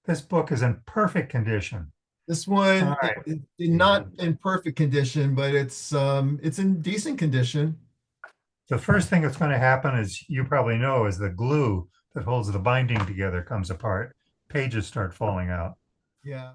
This book is in perfect condition. This All one right. is not in perfect condition, but it's in decent condition. The first thing that's going to happen is you probably know is the glue that holds the binding together comes apart. Pages start falling out. Yeah.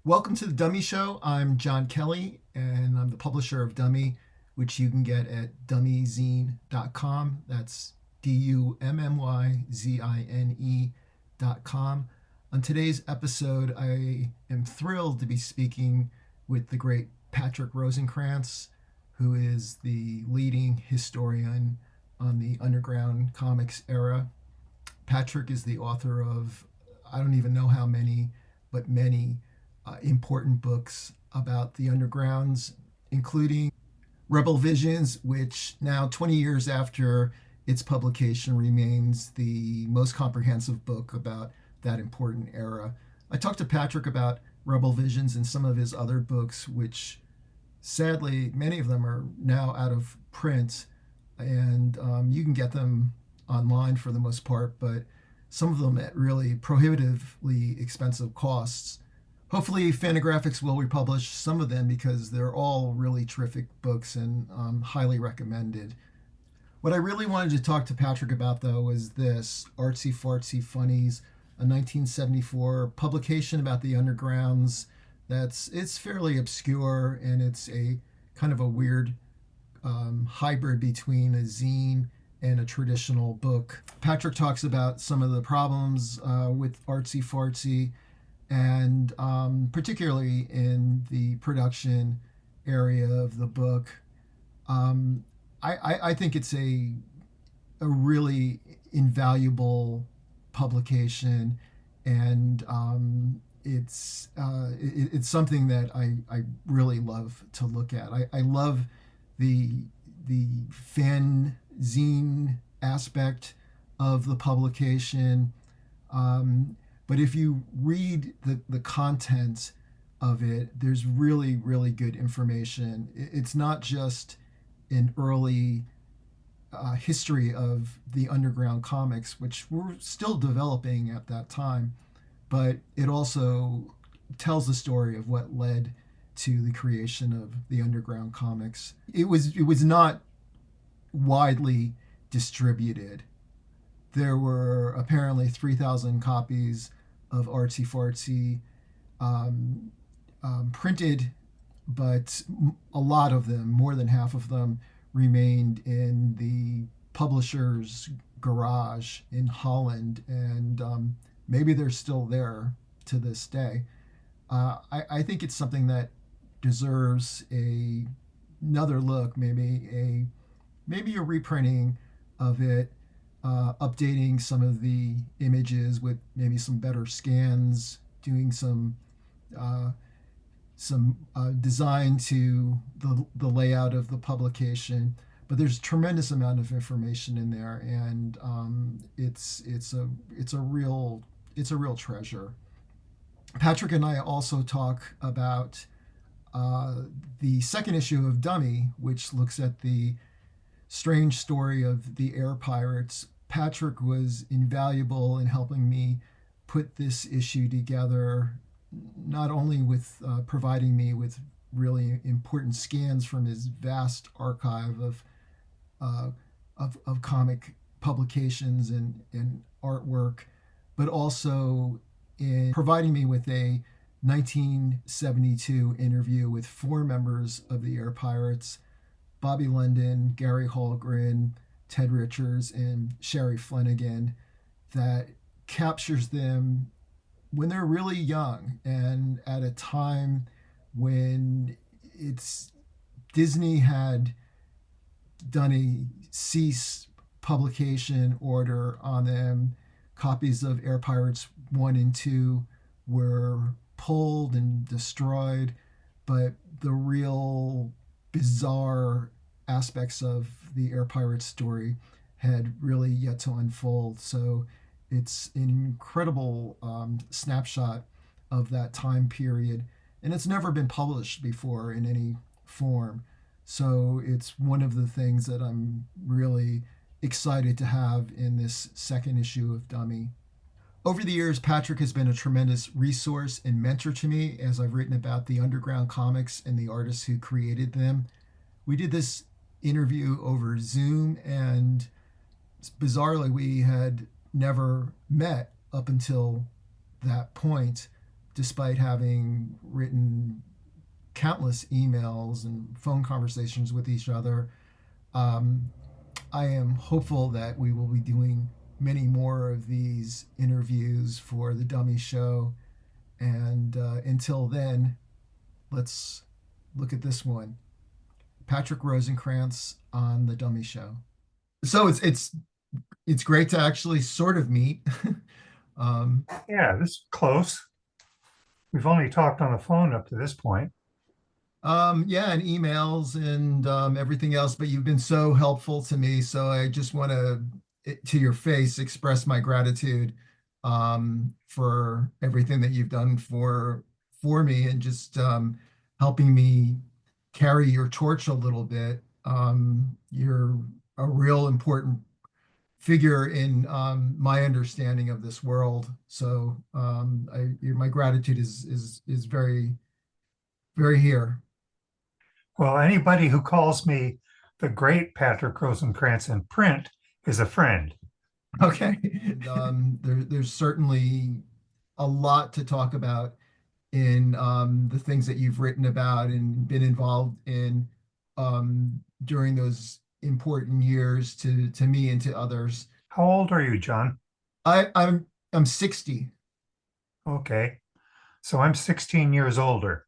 Welcome to the Dummy Show. I'm John Kelly, and I'm the publisher of Dummy, which you can get at dummyzine.com. That's dummyzine.com. On today's episode, I am thrilled to be speaking with the great Patrick Rosenkranz, who is the leading historian on the underground comics era. Patrick is the author of, I don't even know how many, but many important books about the undergrounds, including Rebel Visions, which now 20 years after its publication remains the most comprehensive book about that important era. I talked to Patrick about Rebel Visions and some of his other books, which sadly, many of them are now out of print, and you can get them online for the most part, but some of them at really prohibitively expensive costs. Hopefully, Fantagraphics will republish some of them because they're all really terrific books and highly recommended. What I really wanted to talk to Patrick about, though, was this Artsy, Fartsy, Funnies, a 1974 publication about the undergrounds. It's fairly obscure, and it's a kind of a weird hybrid between a zine and a traditional book. Patrick talks about some of the problems with Artsy Fartsy, and particularly in the production area of the book. I think it's a really invaluable publication, and it's something that I really love to look at. I love the fanzine aspect of the publication. But if you read the content of it, there's really, really good information. It's not just an early history of the underground comics, which were still developing at that time, but it also tells the story of what led to the creation of the underground comics. It was not widely distributed. There were apparently 3,000 copies of Artsy Fartsy printed, but a lot of them, more than half of them, remained in the publisher's garage in Holland, and maybe they're still there to this day. I think it's something that deserves another look, maybe a reprinting of it, updating some of the images with maybe some better scans, doing some design to the layout of the publication. But there's a tremendous amount of information in there, and it's a real treasure. Patrick and I also talk about the second issue of Dummy, which looks at the strange story of the air pirates. Patrick was invaluable in helping me put this issue together, not only with providing me with really important scans from his vast archive of comic publications and artwork, but also in providing me with a 1972 interview with four members of the Air Pirates: Bobby London, Gary Holgren, Ted Richards, and Sherry Flanagan, that captures them when they're really young and at a time when it's Disney had done a cease publication order on them. Copies of Air Pirates 1 and 2 were pulled and destroyed, but the real bizarre aspects of the Air Pirates story had really yet to unfold. So it's an incredible snapshot of that time period. and it's never been published before in any form. So it's one of the things that I'm really excited to have in this second issue of Dummy. Over the years, Patrick has been a tremendous resource and mentor to me as I've written about the underground comics and the artists who created them. We did this interview over Zoom, and bizarrely, we had never met up until that point, despite having written countless emails and phone conversations with each other. Um, I am hopeful that we will be doing many more of these interviews for the Dummy Show. And until then, let's look at this one. Patrick Rosenkranz on the Dummy Show. So it's great to actually sort of meet. um, Yeah, this is close. We've only talked on the phone up to this point. yeah, and emails and everything else. But you've been so helpful to me, so I just want to your face, express my gratitude for everything that you've done for me, and just helping me carry your torch a little bit. You're a real important figure in my understanding of this world. So my gratitude is very very here. Well, anybody who calls me the great Patrick Rosenkranz in print is a friend. Okay. And, there's certainly a lot to talk about in the things that you've written about and been involved in during those important years to me and to others. How old are you, John? I'm 60. Okay. So I'm 16 years older.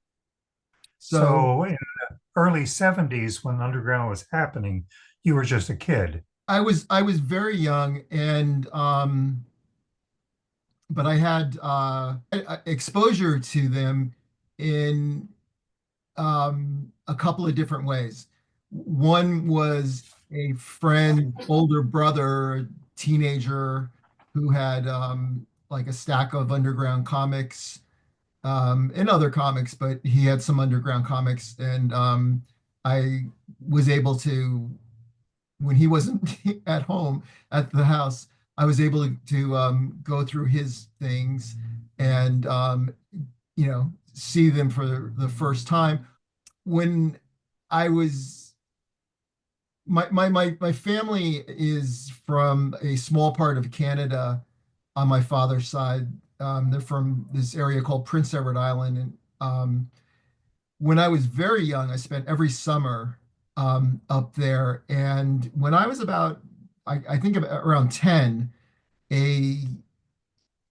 So So in the early 70s, when underground was happening, you were just a kid. I was very young, and but I had exposure to them in a couple of different ways. One was a friend, older brother, teenager, who had like a stack of underground comics and other comics, but he had some underground comics, and I was able to, when he wasn't at home at the house, I was able to go through his things and see them for the first time. When I was my family is from a small part of Canada on my father's side. They're from this area called Prince Edward Island, and when I was very young, I spent every summer up there. And when I was about, I think about around 10, a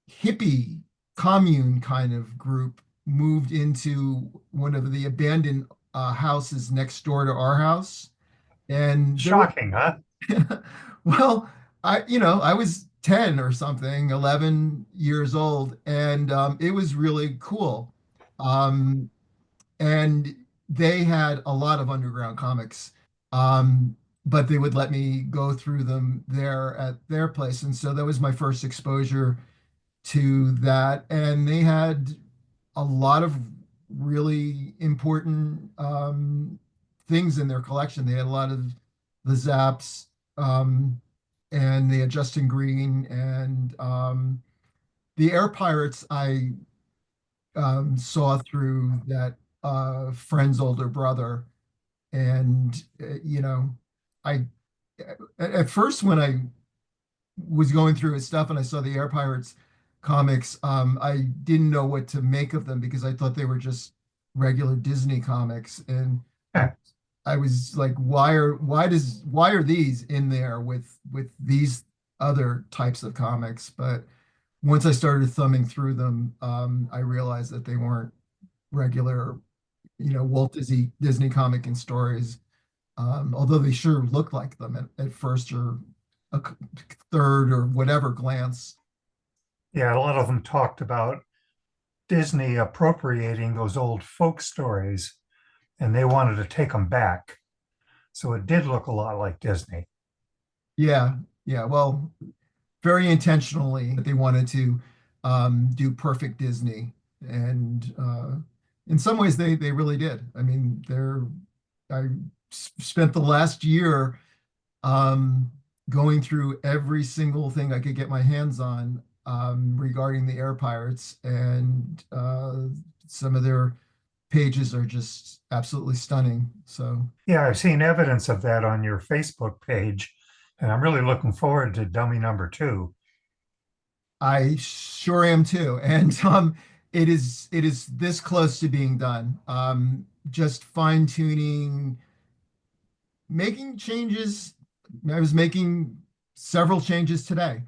hippie commune kind of group moved into one of the abandoned houses next door to our house. And there were, Shocking, huh? well, I was 10 or something, 11 years old, and it was really cool. Um, and they had a lot of underground comics, um, but they would let me go through them there at their place. And so that was my first exposure to that. And they had a lot of really important things in their collection. They had a lot of the Zaps, and they had Justin Green, and the Air Pirates. I saw through that friend's older brother, and I at first when I was going through his stuff and I saw the Air Pirates comics, I didn't know what to make of them because I thought they were just regular Disney comics, and I Yeah. I was like, why are these in there with these other types of comics? But once I started thumbing through them, I realized that they weren't regular, Walt Disney comic and stories. Although they sure looked like them at first or a third or whatever glance. Yeah, a lot of them talked about Disney appropriating those old folk stories and they wanted to take them back. So it did look a lot like Disney. Yeah, yeah. Well, very intentionally, they wanted to do perfect Disney, and In some ways, they really did. I mean, I spent the last year um, going through every single thing I could get my hands on regarding the air pirates, and some of their pages are just absolutely stunning. So Yeah, I've seen evidence of that on your Facebook page, and I'm really looking forward to dummy number two. I sure am too. And it is this close to being done. Just fine tuning, making changes. I was making several changes today,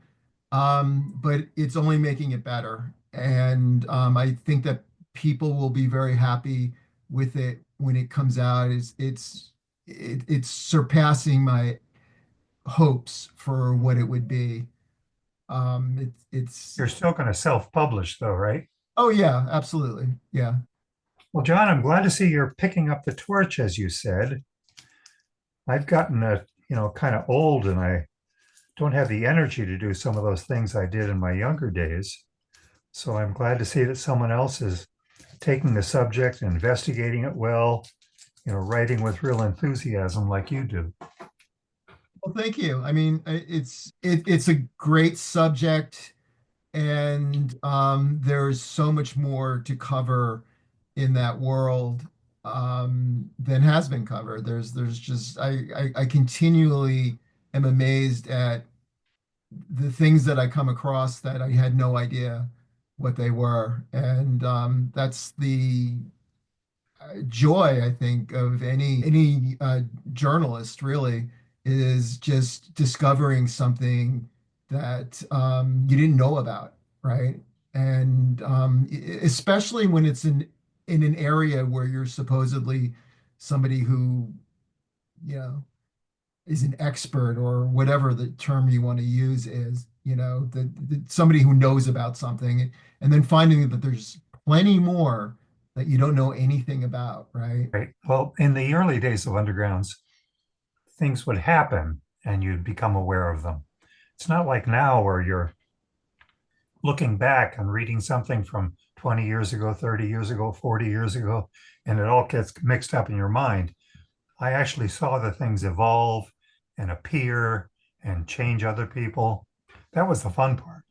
but it's only making it better. And I think that people will be very happy with it when it comes out. It's surpassing my hopes for what it would be. It's You're still going to self-publish though, right? Oh yeah, absolutely. Yeah. Well, John, I'm glad to see you're picking up the torch, as you said. I've gotten kind of old and I don't have the energy to do some of those things I did in my younger days. So I'm glad to see that someone else is taking the subject, investigating it well, writing with real enthusiasm like you do. Well, thank you. I mean, it's a great subject, and there's so much more to cover in that world than has been covered. There's just I continually am amazed at the things that I come across that I had no idea what they were, and that's the joy, I think, of any journalist really is just discovering something that you didn't know about, right? And especially when it's in an area where you're supposedly somebody who, you know, is an expert or whatever the term you want to use is, somebody who knows about something, and then finding that there's plenty more that you don't know anything about, right? Right. Well, in the early days of undergrounds, things would happen and you'd become aware of them. It's not like now where you're looking back and reading something from 20 years ago, 30 years ago, 40 years ago, and it all gets mixed up in your mind. I actually saw the things evolve and appear and change other people. That was the fun part.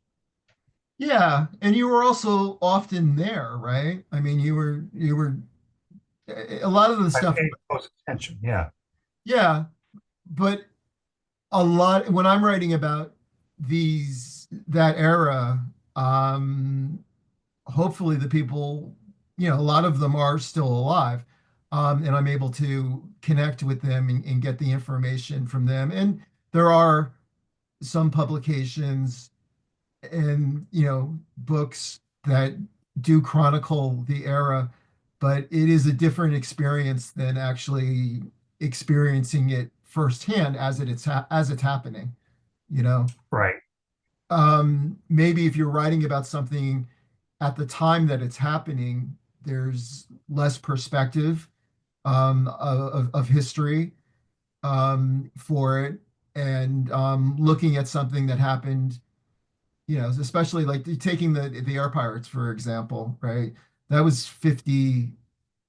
Yeah, and you were also often there, right? I mean, you were a lot of the I stuff, paid close attention. Yeah. yeah, but a lot when I'm writing about that era, um, hopefully the people, a lot of them are still alive, and I'm able to connect with them and get the information from them. And there are some publications and books that do chronicle the era, but it is a different experience than actually experiencing it firsthand as it's happening. You know, Right. maybe if you're writing about something at the time that it's happening, there's less perspective of history for it, and looking at something that happened, especially like taking the air pirates, for example, right? That was 50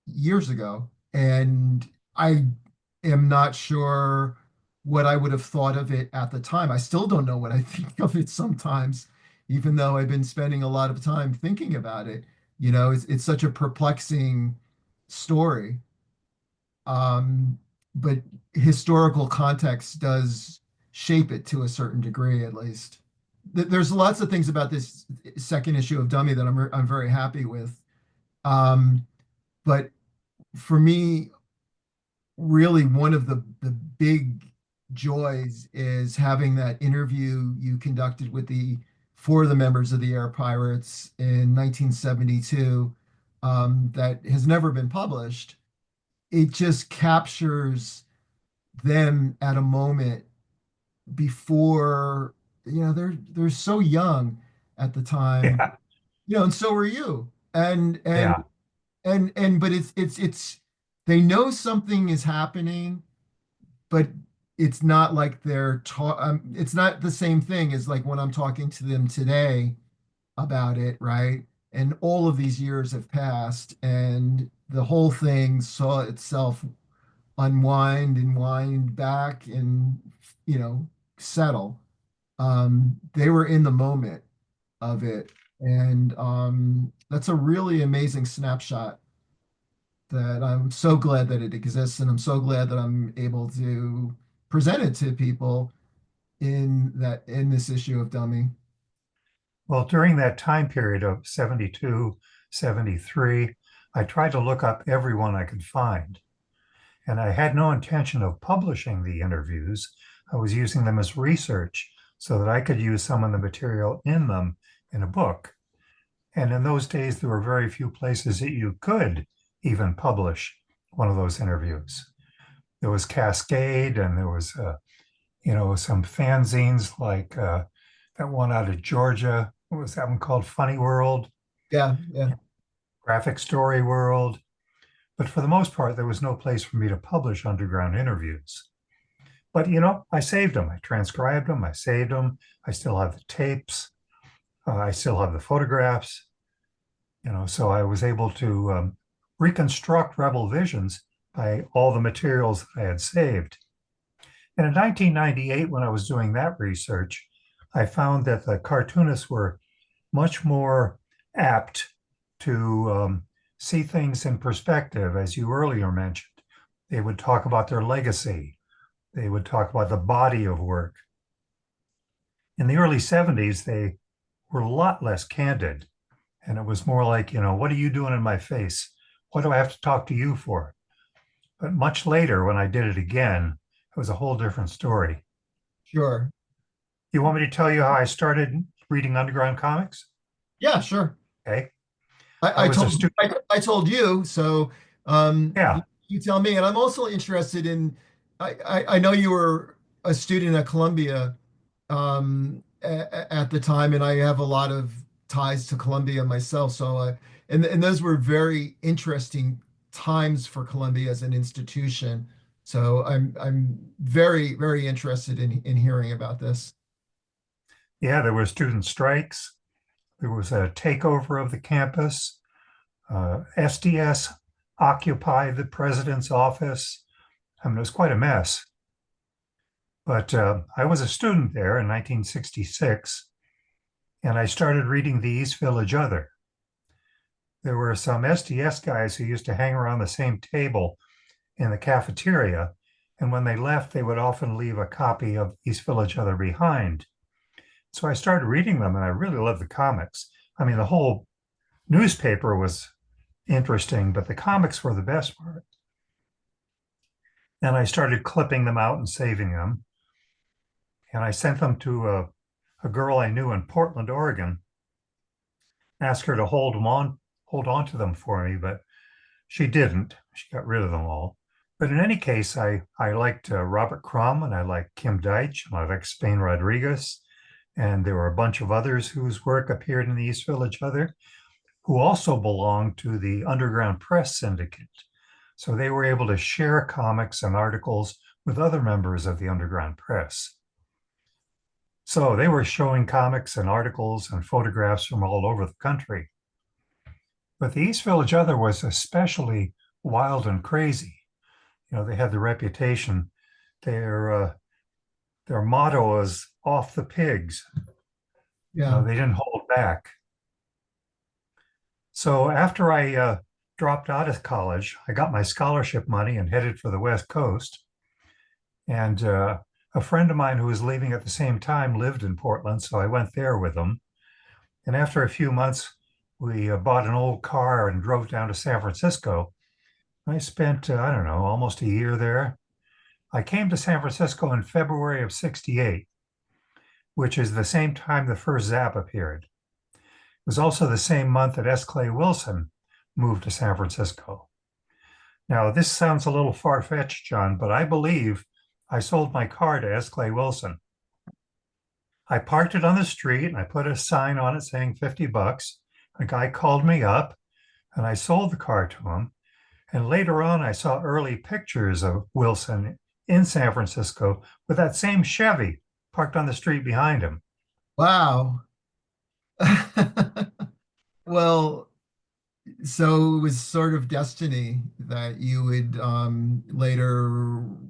years ago. And I am not sure what I would have thought of it at the time. I still don't know what I think of it sometimes, even though I've been spending a lot of time thinking about it. It's such a perplexing story. Um, but historical context does shape it to a certain degree, at least. There's lots of things about this second issue of Dummy that I'm very happy with. Um, but for me, really one of the big joys is having that interview you conducted with the four of the members of the Air Pirates in 1972, that has never been published. It just captures them at a moment before, they're so young at the time, Yeah. and so are you. Yeah. But it's they know something is happening, but it's not like it's not the same thing as like when I'm talking to them today about it, right? And all of these years have passed, and the whole thing saw itself unwind and wind back and, you know, settle. They were in the moment of it. And that's a really amazing snapshot that I'm so glad that it exists. And I'm so glad that I'm able to present it to people in this issue of Dummy. Well, during that time period of 72, 73, I tried to look up everyone I could find. And I had no intention of publishing the interviews. I was using them as research so that I could use some of the material in them in a book. And in those days, there were very few places that you could even publish one of those interviews. There was Cascade, and there was, some fanzines like that one out of Georgia. What was that one called? Funny World, Yeah, yeah, Graphic Story World. But for the most part, there was no place for me to publish underground interviews. But, I saved them. I transcribed them. I saved them. I still have the tapes. I still have the photographs. So I was able to reconstruct Rebel Visions by all the materials that I had saved. And in 1998, when I was doing that research, I found that the cartoonists were much more apt to see things in perspective, as you earlier mentioned. They would talk about their legacy. They would talk about the body of work. In the early 70s, they were a lot less candid. And it was more like, what are you doing in my face? What do I have to talk to you for? But much later, when I did it again, it was a whole different story. sure. You want me to tell you how I started reading underground comics? Yeah, sure. Okay. I I, I was a told student. I told you, so Yeah. you tell me. And I'm also interested in. I know you were a student at Columbia at the time, and I have a lot of ties to Columbia myself. So, and those were very interesting times for Columbia as an institution. So I'm very interested in hearing about this. Yeah. There were student strikes. There was a takeover of the campus. SDS occupied the president's office. I mean, it was quite a mess. But I was a student there in 1966, and I started reading the East Village Other. There were some SDS guys who used to hang around the same table in the cafeteria, and when they left, they would often leave a copy of East Village Other behind. So I started reading them, and I really loved the comics. I mean, the whole newspaper was interesting, but the comics were the best part. And I started clipping them out and saving them. And I sent them to a girl I knew in Portland, Oregon, asked her to hold on to them for me, but she didn't. She got rid of them all. But in any case, I liked Robert Crumb, and I liked Kim Deitch, and I liked Spain Rodriguez. And there were a bunch of others whose work appeared in the East Village Other, who also belonged to the Underground Press Syndicate. So they were able to share comics and articles with other members of the Underground Press. So they were showing comics and articles and photographs from all over the country. But the East Village Other was especially wild and crazy. They had the reputation. Their motto was "off the pigs." Yeah. They didn't hold back. So after I dropped out of college, I got my scholarship money and headed for the West Coast. And a friend of mine who was leaving at the same time lived in Portland, so I went there with him. And after a few months, we bought an old car and drove down to San Francisco. I spent, I don't know, almost a year there. I came to San Francisco in February of 68, which is the same time the first Zap appeared. It was also the same month that S. Clay Wilson moved to San Francisco. Now, this sounds a little far-fetched, John, but I believe I sold my car to S. Clay Wilson. I parked it on the street and I put a sign on it saying $50. A guy called me up and I sold the car to him. And later on, I saw early pictures of Wilson in San Francisco with that same Chevy parked on the street behind him. Wow. Well, so it was sort of destiny that you would later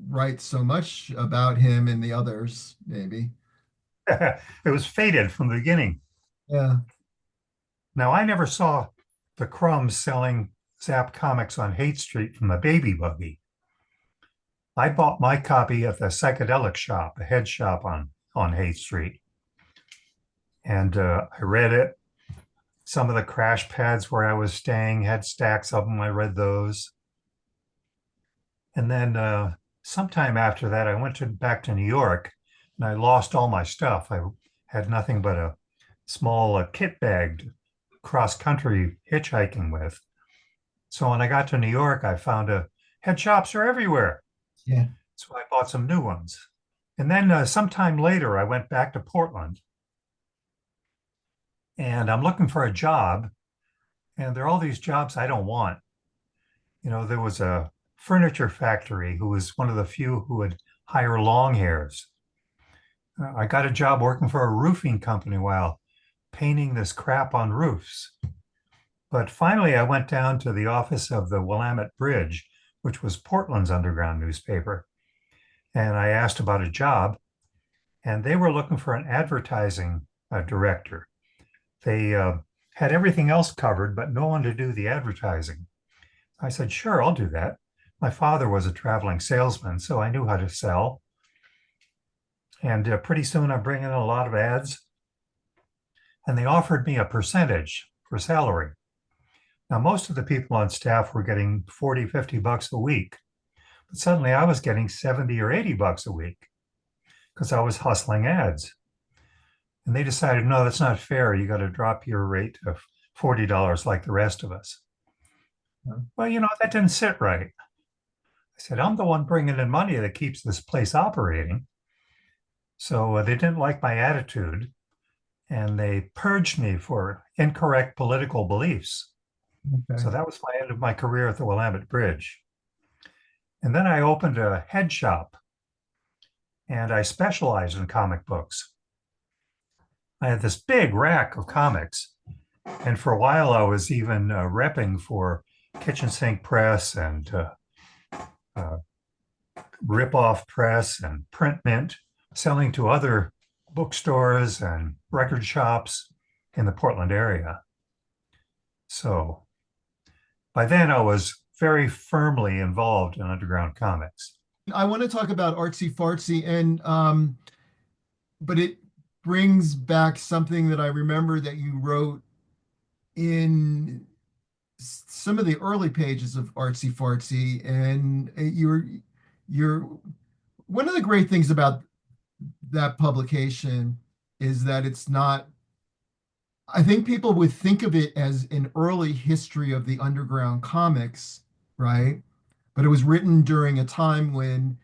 write so much about him and the others, maybe. It was fated from the beginning. Yeah. Now, I never saw the Crumbs selling Zap comics on Haight Street from the Baby Buggy. I bought my copy at the psychedelic shop, a head shop on Haight Street, and I read it. Some of the crash pads where I was staying had stacks of them. I read those. And then sometime after that, I went back to New York and I lost all my stuff. I had nothing but a small kit bag to cross country hitchhiking with. So when I got to New York, I found head shops are everywhere. Yeah. So I bought some new ones. And then sometime later, I went back to Portland and I'm looking for a job. And there are all these jobs I don't want. You know, there was a furniture factory who was one of the few who would hire long hairs. I got a job working for a roofing company while painting this crap on roofs. But finally, I went down to the office of the Willamette Bridge, which was Portland's underground newspaper, and I asked about a job, and they were looking for an advertising director. They had everything else covered, but no one to do the advertising. I said, sure, I'll do that. My father was a traveling salesman, so I knew how to sell. And pretty soon I'm bringing in a lot of ads, and they offered me a percentage for salary. Now, most of the people on staff were getting 40, 50 bucks a week, but suddenly I was getting 70 or 80 bucks a week because I was hustling ads. And they decided, no, that's not fair. You got to drop your rate to $40 like the rest of us. Well, you know, that didn't sit right. I said, I'm the one bringing in money that keeps this place operating. So they didn't like my attitude and they purged me for incorrect political beliefs. Okay. So that was my end of my career at the Willamette Bridge. And then I opened a head shop and I specialized in comic books. I had this big rack of comics. And for a while, I was even repping for Kitchen Sink Press and uh, Rip Off Press and Print Mint, selling to other bookstores and record shops in the Portland area. So by then, I was very firmly involved in underground comics. I want to talk about Artsy Fartsy and but it brings back something that I remember that you wrote in some of the early pages of Artsy Fartsy, and you're one of the great things about that publication is that it's not. I think people would think of it as an early history of the underground comics, right? But it was written during a time when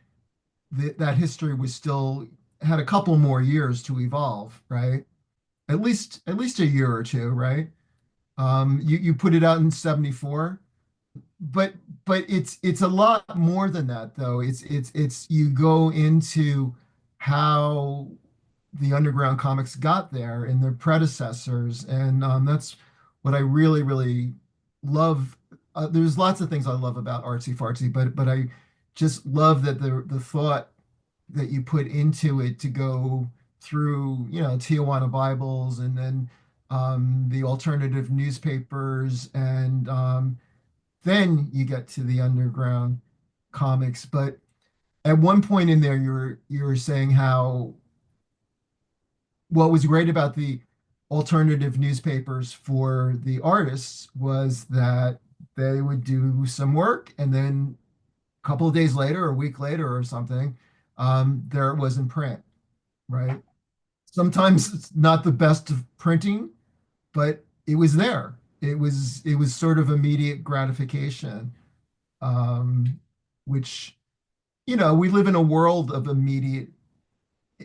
that history was still had a couple more years to evolve, right? At least a year or two, right? You put it out in 74, but it's a lot more than that though. It's you go into how the underground comics got there and their predecessors, and that's what I really love. There's lots of things I love about Artsy Fartsy, but I just love that the thought that you put into it to go through, Tijuana Bibles and then the alternative newspapers, and then you get to the underground comics. But at one point in there, you were saying how what was great about the alternative newspapers for the artists was that they would do some work and then a couple of days later, or a week later, or something, there it was in print, right? Sometimes it's not the best of printing, but it was there. It was sort of immediate gratification, um, which we live in a world of immediate.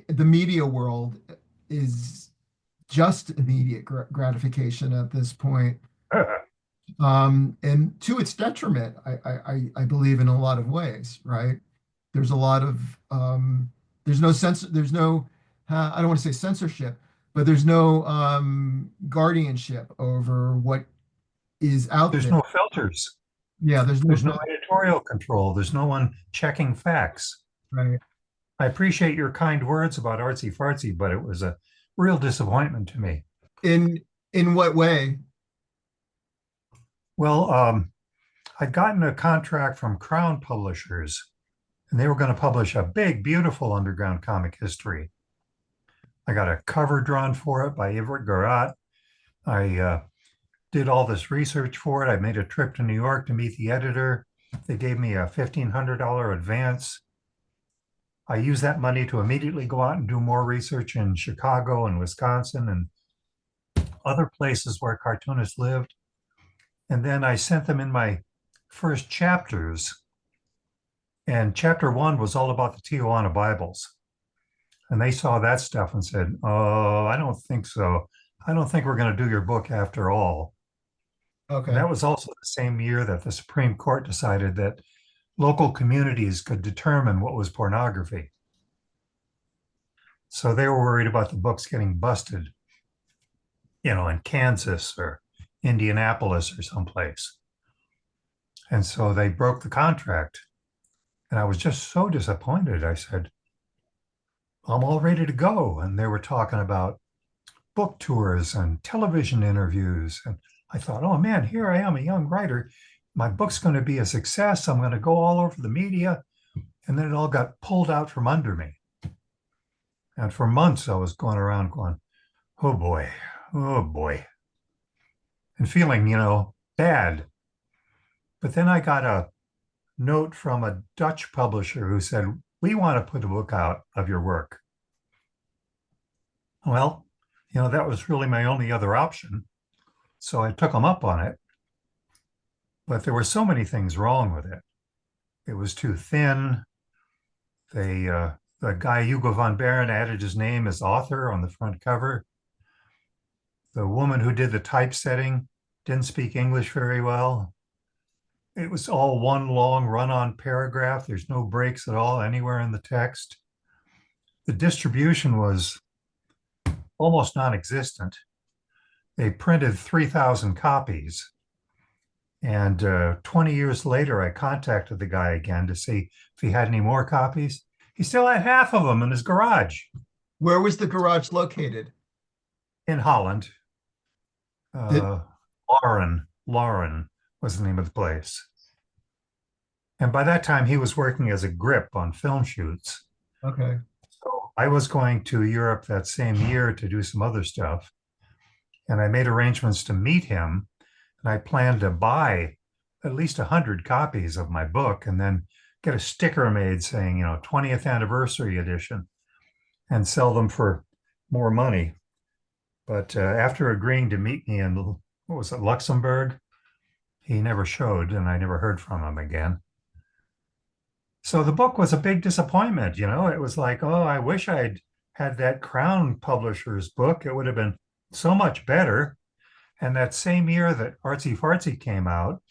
The media world is just immediate gratification at this point, and to its detriment, I believe in a lot of ways, right? There's a lot of there's no sense, there's no I don't want to say censorship, but there's no guardianship over what is out There's there. no filters. Yeah, there's no There's no filter. editorial control. There's no one checking facts. Right. I appreciate your kind words about Artsy Fartsy, but it was a real disappointment to me. In what way? Well, I'd gotten a contract from Crown Publishers, and they were going to publish a big, beautiful underground comic history. I got a cover drawn for it by Everett Garat. I did all this research for it. I made a trip to New York to meet the editor. They gave me a $1,500 advance. I used that money to immediately go out and do more research in Chicago and Wisconsin and other places where cartoonists lived. And then I sent them in my first chapters. And chapter one was all about the Tijuana Bibles. And they saw that stuff and said, "Oh, I don't think so. I don't think we're going to do your book after all." And Okay. that was also the same year that the Supreme Court decided that local communities could determine what was pornography. So they were worried about the books getting busted, in Kansas or Indianapolis or someplace. And so they broke the contract. And I was just so disappointed. I said, I'm all ready to go. And they were talking about book tours and television interviews. And I thought, oh man, here I am, a young writer. My book's going to be a success. I'm going to go all over the media. And then it all got pulled out from under me. And for months, I was going around going, oh boy, and feeling, bad. But then I got a note from a Dutch publisher who said, we want to put a book out of your work. Well, that was really my only other option. So I took them up on it. But there were so many things wrong with it. It was too thin. The guy Hugo von Baron added his name as author on the front cover. The woman who did the typesetting didn't speak English very well. It was all one long run-on paragraph. There's no breaks at all anywhere in the text. The distribution was almost non-existent. They printed 3,000 copies. And 20 years later, I contacted the guy again to see if he had any more copies. He still had half of them in his garage Where was the garage located? in Holland. Did, Lauren was the name of the place. And by that time, he was working as a grip on film shoots. okay. So I was going to Europe that same year to do some other stuff. And I made arrangements to meet him. And I planned to buy at least 100 copies of my book and then get a sticker made saying, 20th anniversary edition and sell them for more money. But after agreeing to meet me in, what was it, Luxembourg, he never showed and I never heard from him again. So the book was a big disappointment. It was like, oh, I wish I'd had that Crown Publishers book. It would have been so much better. And that same year that Artsy Fartsy came out,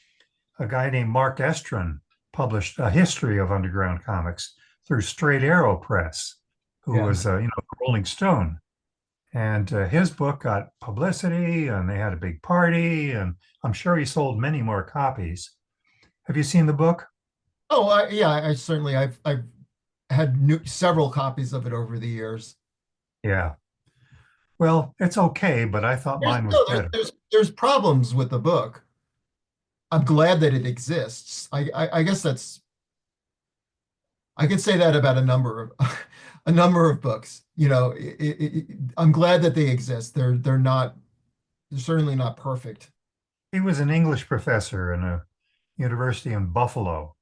a guy named Mark Estrin published a history of underground comics through Straight Arrow Press, who Yeah. was, Rolling Stone. And his book got publicity and they had a big party. And I'm sure he sold many more copies. Have you seen the book? Oh, yeah, I certainly I've had several copies of it over the years. Yeah. Well, it's okay, but I thought There's mine was no, better. there's problems with the book. I'm glad that it exists. I guess that's I could say that about a number of a number of books. I'm glad that they exist. They're certainly not perfect. He was an English professor in a university in Buffalo,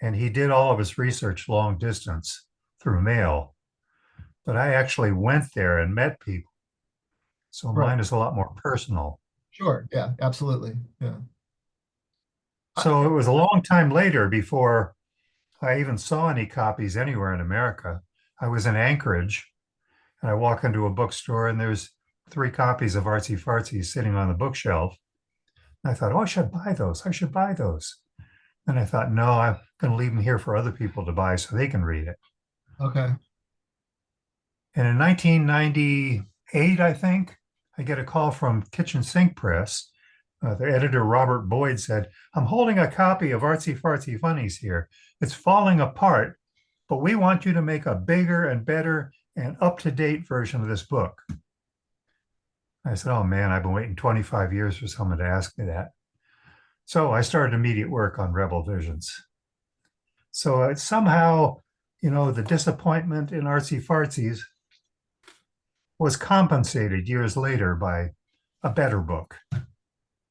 and he did all of his research long distance through mail. But I actually went there and met people. So Right. mine is a lot more personal. Sure. Yeah, absolutely. Yeah. I, So it was a long time later before I even saw any copies anywhere in America. I was in Anchorage and I walk into a bookstore and there's 3 copies of Artsy Fartsy sitting on the bookshelf. And I thought, oh, I should buy those. I should buy those. And I thought, no, I'm going to leave them here for other people to buy so they can read it. okay. And in 1998, 8, I think, I get a call from Kitchen Sink Press. The editor, Robert Boyd, said, I'm holding a copy of Artsy Fartsy Funnies here. It's falling apart, but we want you to make a bigger and better and up to date version of this book. I said, oh man, I've been waiting 25 years for someone to ask me that. So I started immediate work on Rebel Visions. So it's somehow, the disappointment in Artsy Fartsies was compensated years later by a better book.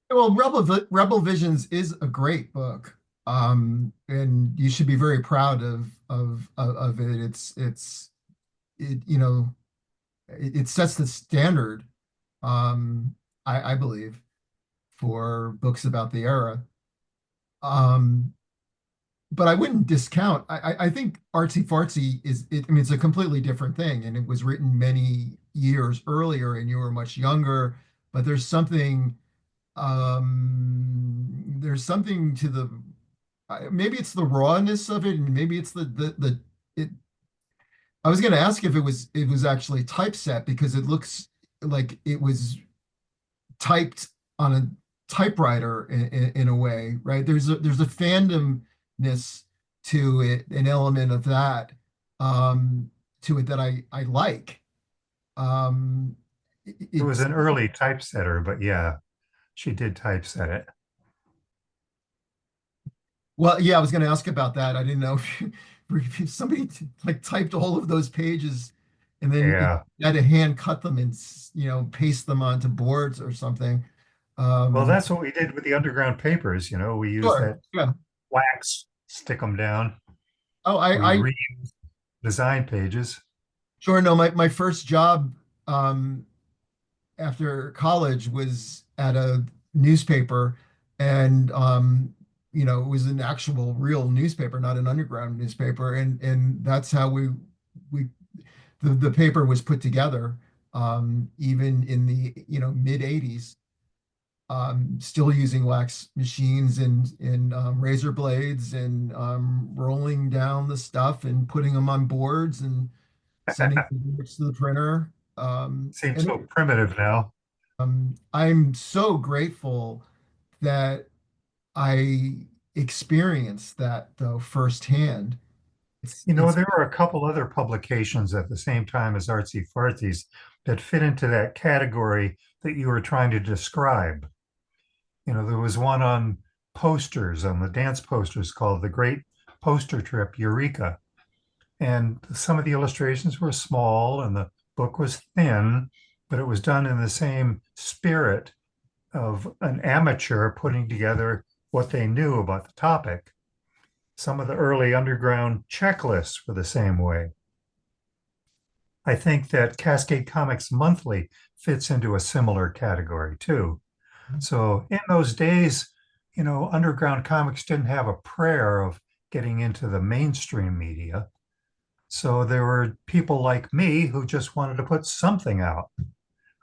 Well, Rebel Visions is a great book, and you should be very proud of it. It it sets the standard, I believe, for books about the era. Um, but I wouldn't discount. I think Artsy Fartsy I mean, it's a completely different thing, and it was written many years earlier, and you were much younger. But there's something to maybe it's the rawness of it, and maybe it's the it. I was going to ask if it was actually typeset because it looks like it was typed on a typewriter in a way, right? There's a fandomness to it, an element of that um, to it that I like. Um, It was it's an early typesetter, but yeah, she did typeset it. Well, yeah, I was going to ask about that. I didn't know if somebody like typed all of those pages and then Yeah. had to hand cut them and paste them onto boards or something. Well, Um, that's what we did with the underground papers. We used sure, that yeah. wax, stick them down. Oh, We'd read design pages. sure. No, my first job after college was at a newspaper, and it was an actual real newspaper, not an underground newspaper, and that's how we the paper was put together, even in the mid 80s, still using wax machines and razor blades and rolling down the stuff and putting them on boards and sending the boards to the printer. Seems And so primitive now. I'm so grateful that I experienced that though firsthand. It's There were a couple other publications at the same time as Artsy Fartsies that fit into that category that you were trying to describe. There was one on posters, on the dance posters called The Great Poster Trip Eureka. And some of the illustrations were small and the book was thin, but it was done in the same spirit of an amateur putting together what they knew about the topic. Some of the early underground checklists were the same way. I think that Cascade Comics Monthly fits into a similar category too. So in those days, underground comics didn't have a prayer of getting into the mainstream media. So there were people like me who just wanted to put something out.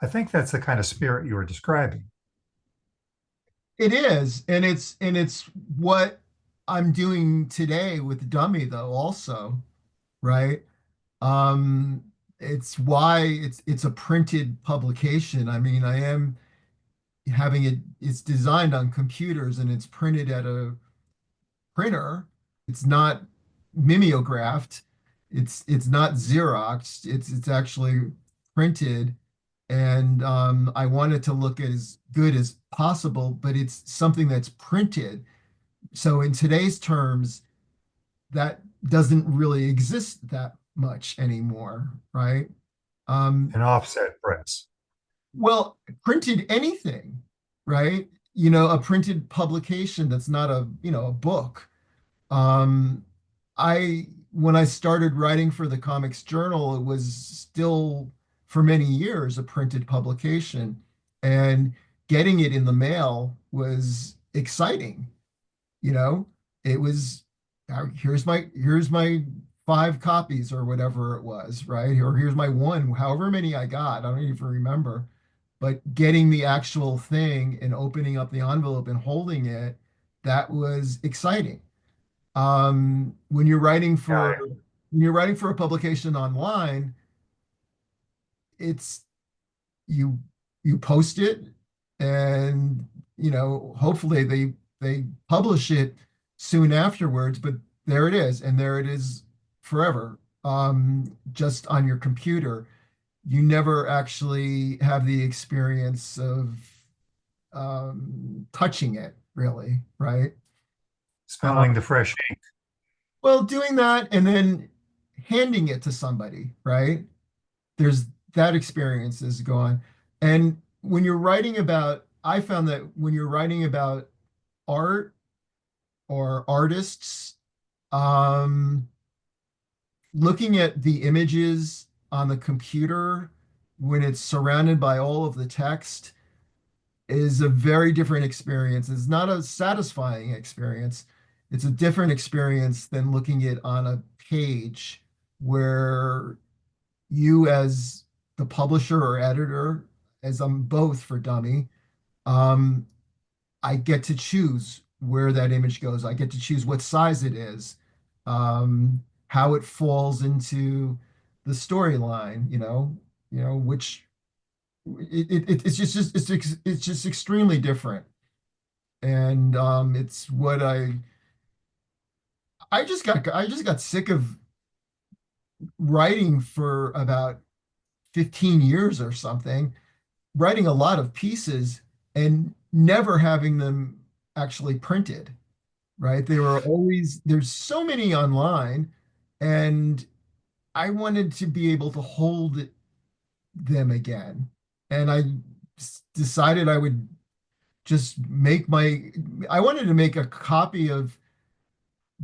I think that's the kind of spirit you were describing. it is, and it's what I'm doing today with Dummy though also, right? Um, it's why it's a printed publication. I mean, I am having it's designed on computers and it's printed at a printer. It's not mimeographed. It's not Xeroxed. It's actually printed, and I want it to look as good as possible, but it's something that's printed. So in today's terms, that doesn't really exist that much anymore, right? Um, An offset press. well, printed anything, right? A printed publication that's not a book. Um, I when I started writing for the Comics Journal, it was still for many years a printed publication, and getting it in the mail was exciting. You know, it was here's my 5 copies or whatever it was, right? Or here's my one, however many I got, I don't even remember. But getting the actual thing and opening up the envelope and holding it, that was exciting. When you're writing for Yeah, a publication online, it's you you post it, and hopefully they publish it soon afterwards, but there it is, and there it is forever, just on your computer. You never actually have the experience of touching it, really, right? uh, Smelling the fresh ink. well, doing that and then handing it to somebody, right? There's that experience is gone. And when you're writing about, I found that when you're writing about art or artists, um, looking at the images on the computer when it's surrounded by all of the text is a very different experience. It's not a satisfying experience. It's a different experience than looking it on a page where you, as the publisher or editor, as I'm both for Dummy, um, I get to choose where that image goes. I get to choose what size it is, how it falls into the storyline, which it's just extremely different. And it's what I just got sick of writing for about 15 years or something, writing a lot of pieces and never having them actually printed, right? They were always, there's so many online, and I wanted to be able to hold them again. And I decided I would just I wanted to make a copy of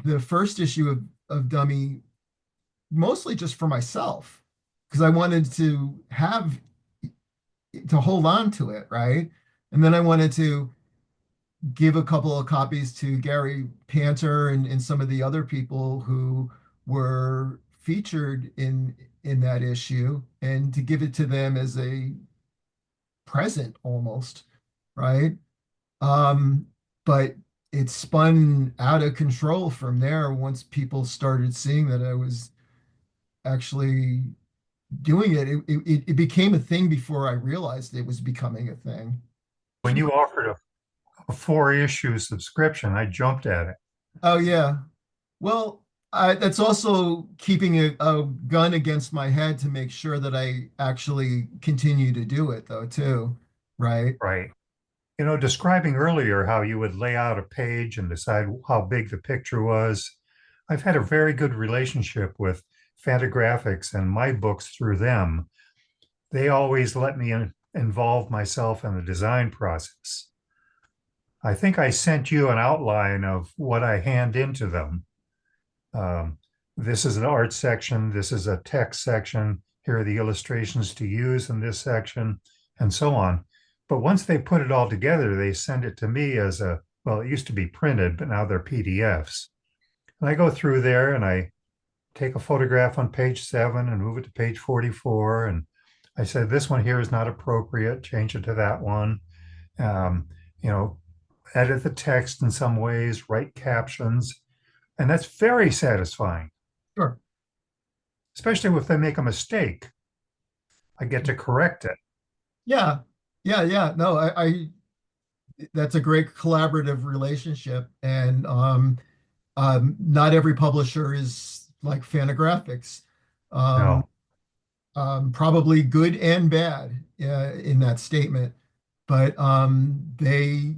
the first issue of Dummy, mostly just for myself, because I wanted to hold on to it, right? And then I wanted to give a couple of copies to Gary Panter and some of the other people who were featured in that issue, and to give it to them as a present almost, right? Um, but it spun out of control from there once people started seeing that I was actually doing it. It became a thing before I realized it was becoming a thing. When you offered a four-issue subscription, I jumped at it. Oh yeah. Well, that's also keeping a gun against my head to make sure that I actually continue to do it, though, too. Right? Right. Describing earlier how you would lay out a page and decide how big the picture was, I've had a very good relationship with Fantagraphics and my books through them. They always let me involve myself in the design process. I think I sent you an outline of what I hand into them. Um, this is an art section, this is a text section, here are the illustrations to use in this section, and so on. But once they put it all together, they send it to me as well, it used to be printed, but now they're PDFs. And I go through there and I take a photograph on page 7 and move it to page 44. And I said, this one here is not appropriate, change it to that one. Um, you know, edit the text in some ways, write captions. And that's very satisfying, Sure. especially if they make a mistake. I get to correct it. Yeah. Yeah, yeah. No, I that's a great collaborative relationship. And not every publisher is like Fantagraphics. Um, No, Probably good and bad in that statement, but they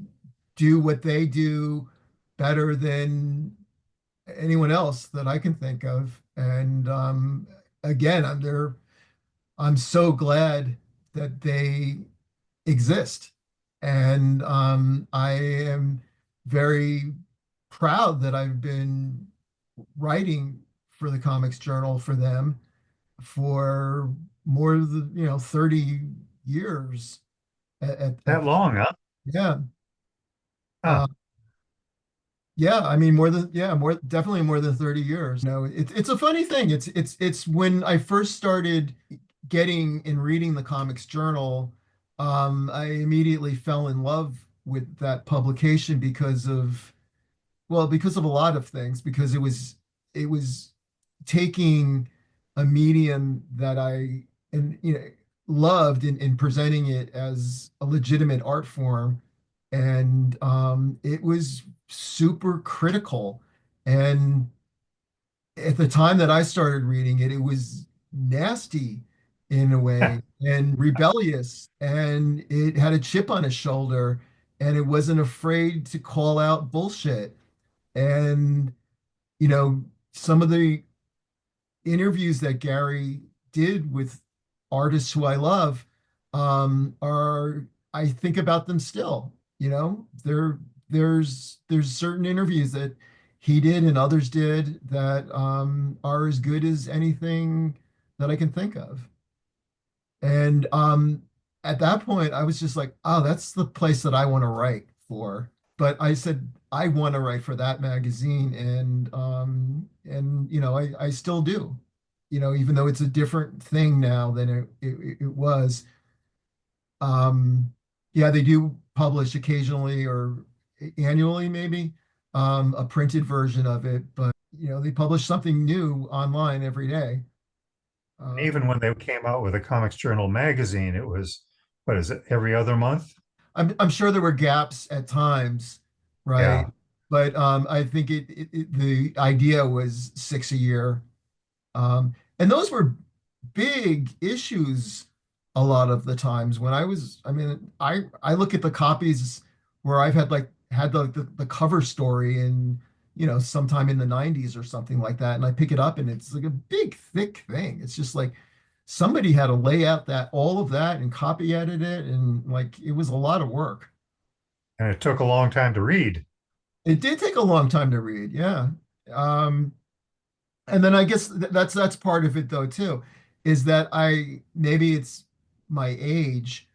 do what they do better than anyone else that I can think of. And again, I'm so glad that they exist. And I am very proud that I've been writing for the Comics Journal for them for more than 30 years at that long, huh? yeah. Huh. uh, yeah, I mean, more than, yeah, more, definitely more than 30 years. It's a funny thing. It's when I first started getting and reading the Comics Journal, I immediately fell in love with that publication because of a lot of things, because it was taking a medium that I, and loved in presenting it as a legitimate art form. And it was super critical. And at the time that I started reading it, it was nasty in a way and rebellious. And it had a chip on its shoulder and it wasn't afraid to call out bullshit. And, you know, some of the interviews that Gary did with artists who I love are I think about them still. You know, there's certain interviews that he did and others did that are as good as anything that I can think of. And at that point, I was just like, oh, that's the place that I want to write for. But I said I want to write for that magazine, and you know, I still do. You know, even though it's a different thing now than it was. Um, yeah, they do publish occasionally or annually, maybe, a printed version of it, but you know, they publish something new online every day. Even Um, when they came out with a Comics Journal magazine, it was, what is it, every other month? I'm sure there were gaps at times, right? Yeah. But I think the idea was six a year. And those were big issues a lot of the times when I mean, I look at the copies where I've had the cover story in, you know, sometime in the 90s or something like that. And I pick it up and it's like a big, thick thing. It's just like somebody had to lay out that all of that and copy edit it. And like it was a lot of work. And it took a long time to read. It did take a long time to read, yeah. Um, And then I guess that's part of it though too, is that I maybe it's my age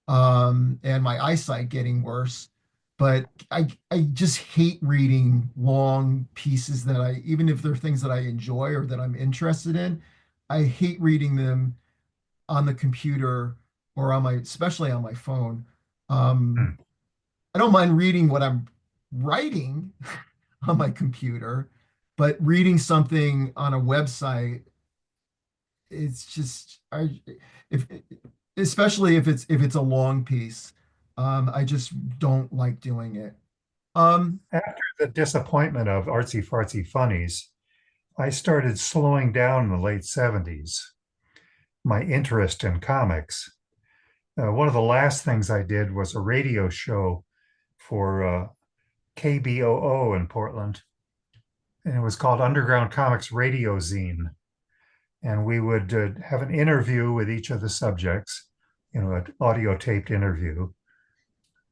and my eyesight getting worse, but I just hate reading long pieces that I even if they're things that I enjoy or that I'm interested in, I hate reading them on the computer or on my especially on my phone. Um, Hmm. I don't mind reading what I'm writing on my computer, but reading something on a website, it's just I if especially if it's a long piece, I just don't like doing it. Um, After the disappointment of Artsy Fartsy Funnies, I started slowing down in the late 70s, my interest in comics. One of the last things I did was a radio show for KBOO in Portland, and it was called Underground Comics Radio Zine. And we would have an interview with each of the subjects, you know, an audio taped interview.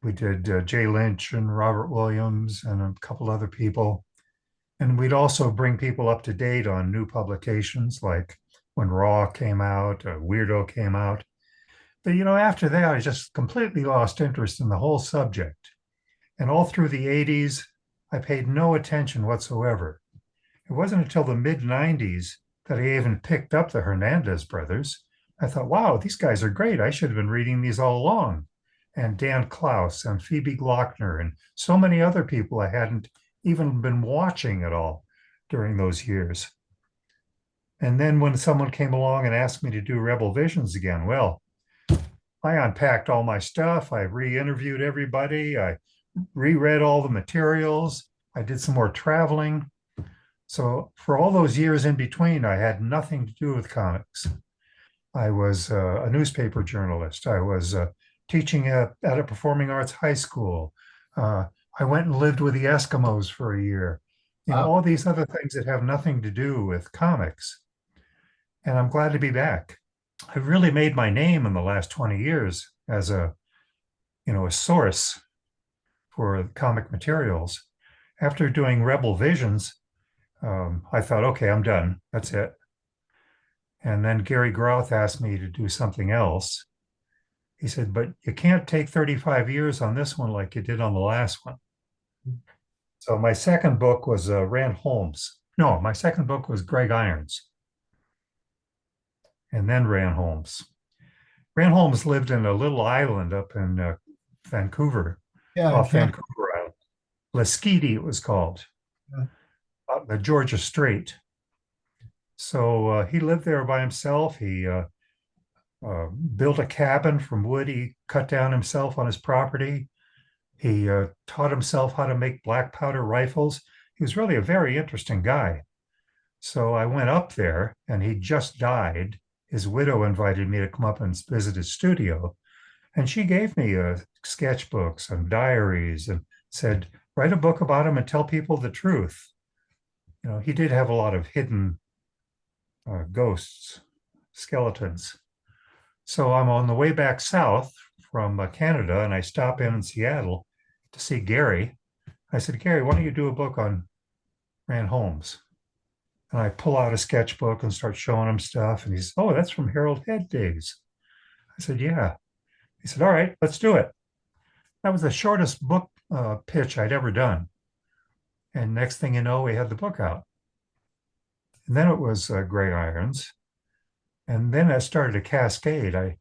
We did Jay Lynch and Robert Williams and a couple other people. And we'd also bring people up to date on new publications like when Raw came out, Weirdo came out. But, you know, after that, I just completely lost interest in the whole subject. And all through the 80s, I paid no attention whatsoever. It wasn't until the mid 90s that I even picked up the Hernandez brothers. I thought, wow, these guys are great. I should have been reading these all along. And Dan Klaus and Phoebe Glockner and so many other people I hadn't even been watching at all during those years. And then when someone came along and asked me to do Rebel Visions again, well, I unpacked all my stuff. I re interviewed everybody. I reread all the materials. I did some more traveling. So for all those years in between, I had nothing to do with comics. I was a newspaper journalist. I was teaching at a performing arts high school. Uh, I went and lived with the Eskimos for a year. You know, wow. all these other things that have nothing to do with comics. And I'm glad to be back. I've really made my name in the last 20 years as a, you know, a source for comic materials. After doing Rebel Visions, I thought, okay, I'm done. That's it. And then Gary Groth asked me to do something else. He said, but you can't take 35 years on this one like you did on the last one. So my second book was Rand Holmes. No, my second book was Greg Irons, and then Rand Holmes. Rand Holmes lived in a little island up in Vancouver, Yeah, in off Canada. Vancouver Island. Lesquiti, it was called, out in the Georgia Strait. So he lived there by himself. He built a cabin from wood he cut down himself on his property. He taught himself how to make black powder rifles. He was really a very interesting guy. So I went up there, and he just died. His widow invited me to come up and visit his studio. And she gave me sketchbooks and diaries and said, write a book about him and tell people the truth. He did have a lot of hidden ghosts, skeletons. So I'm on the way back south from Canada, and I stop in Seattle to see Gary. I said, Gary, why don't you do a book on Rand Holmes? And I pull out a sketchbook and start showing him stuff. And he says, oh, that's from Harold Head days. I said, yeah. He said, all right, let's do it. That was the shortest book pitch I'd ever done. And next thing you know, we had the book out. And then it was Gray Irons. And then I started a cascade. I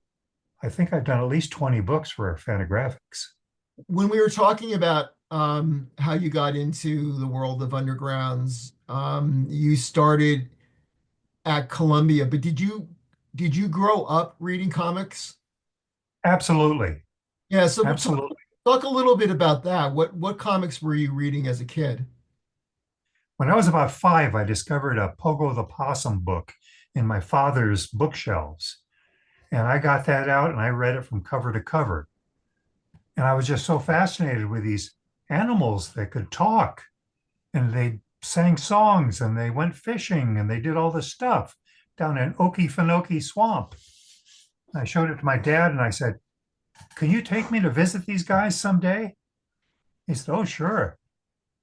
think I've done at least 20 books for Fantagraphics. When we were talking about how you got into the world of undergrounds, you started at Columbia, but did you grow up reading comics? Absolutely. Yeah, so we'll talk, Absolutely. talk a little bit about that. What comics were you reading as a kid? When I was about 5, I discovered a Pogo the Possum book in my father's bookshelves. And I got that out and I read it from cover to cover. And I was just so fascinated with these animals that could talk, and they sang songs and they went fishing and they did all this stuff down in Okefenokee Swamp. I showed it to my dad and I said, can you take me to visit these guys someday? He said, oh, sure.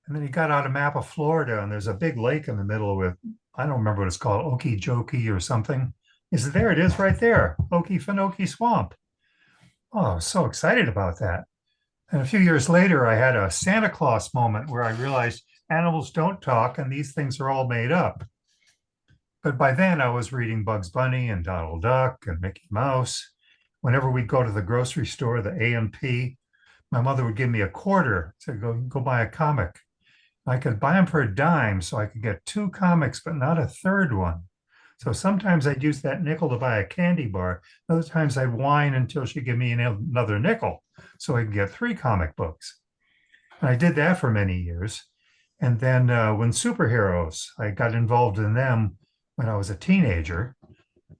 And then he got out a map of Florida, and there's a big lake in the middle with, I don't remember what it's called, Okeechobee or something. He said, there it is right there, Okefenokee Swamp. Oh, I was so excited about that. And a few years later, I had a Santa Claus moment where I realized animals don't talk and these things are all made up. But by then, I was reading Bugs Bunny and Donald Duck and Mickey Mouse. Whenever we'd go to the grocery store, the A&P, my mother would give me a quarter to go buy a comic. I could buy them for a dime so I could get 2 comics, but not a third one. So sometimes I'd use that nickel to buy a candy bar. Other times I'd whine until she'd give me another nickel so I could get 3 comic books. And I did that for many years. And then when superheroes, I got involved in them when I was a teenager.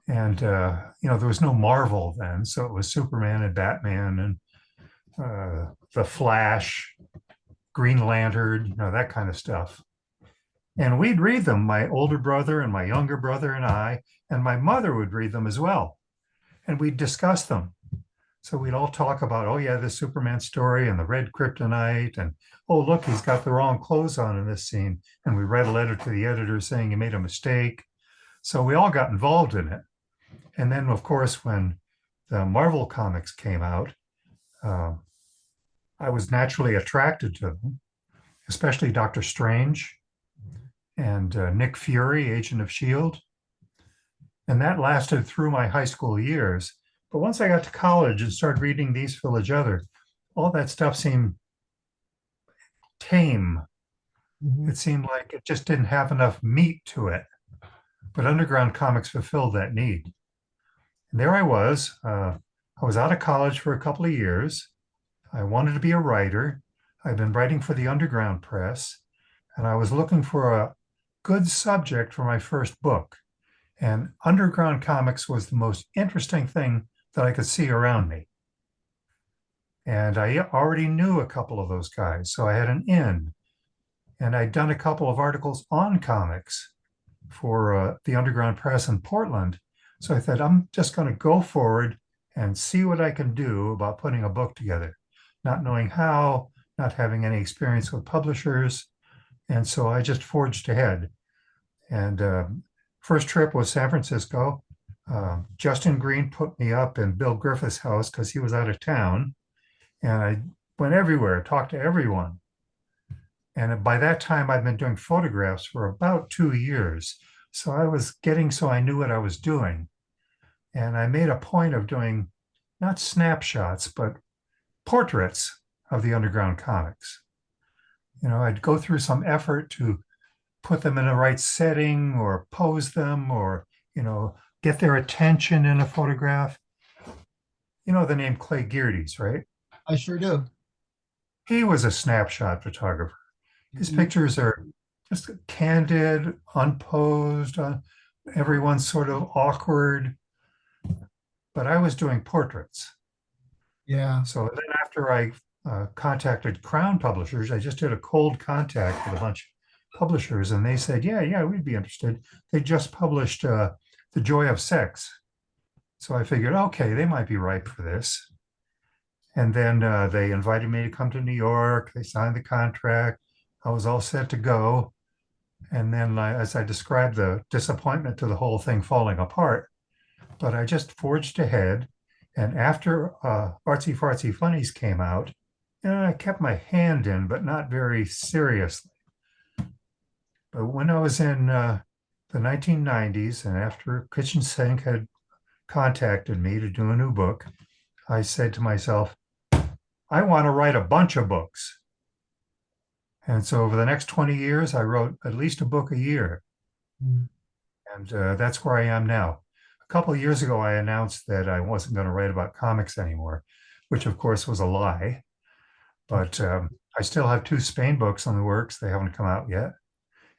And, there was no Marvel then. So it was Superman and Batman and The Flash, Green Lantern, that kind of stuff. And we'd read them, my older brother and my younger brother and my mother would read them as well. And we'd discuss them. So we'd all talk about, oh, yeah, this Superman story and the red kryptonite. And, oh, look, he's got the wrong clothes on in this scene. And we read a letter to the editor saying he made a mistake. So we all got involved in it. And then, of course, when the Marvel comics came out, I was naturally attracted to them, especially Doctor Strange and Nick Fury, Agent of S.H.I.E.L.D. And that lasted through my high school years. But once I got to college and started reading these for each other, all that stuff seemed tame. Mhm. It seemed like it just didn't have enough meat to it. But underground comics fulfilled that need. And there I was. I was out of college for a couple of years. I wanted to be a writer. I'd been writing for the underground press, and I was looking for a good subject for my first book. And underground comics was the most interesting thing that I could see around me. And I already knew a couple of those guys, so I had an in. And I'd done a couple of articles on comics for the underground press in Portland. So I thought, I'm just going to go forward and see what I can do about putting a book together, not knowing how, not having any experience with publishers. And so I just forged ahead. And first trip was San Francisco. Justin Green put me up in Bill Griffith's house because he was out of town. And I went everywhere, talked to everyone. And by that time, I'd been doing photographs for about 2 years. So I was getting so I knew what I was doing. And I made a point of doing not snapshots, but portraits of the underground comics. I'd go through some effort to put them in the right setting or pose them or, get their attention in a photograph. You know the name Clay Geardes, right? I sure do. He was a snapshot photographer. His pictures are just candid, unposed, everyone's sort of awkward, but I was doing portraits. Yeah. So then after I contacted Crown Publishers, I just did a cold contact with a bunch of publishers, and they said, yeah, we'd be interested. They just published The Joy of Sex. So I figured, okay, they might be ripe for this. And then they invited me to come to New York. They signed the contract. I was all set to go. And then, as I described the disappointment to the whole thing falling apart, but I just forged ahead. And after Artsy Fartsy Funnies came out, I kept my hand in, but not very seriously. But when I was in the 1990s, and after Kitchen Sink had contacted me to do a new book, I said to myself, I want to write a bunch of books. And so over the next 20 years, I wrote at least a book a year. Mm. And that's where I am now. A couple of years ago, I announced that I wasn't going to write about comics anymore, which of course was a lie. But I still have two Spain books on the works. They haven't come out yet.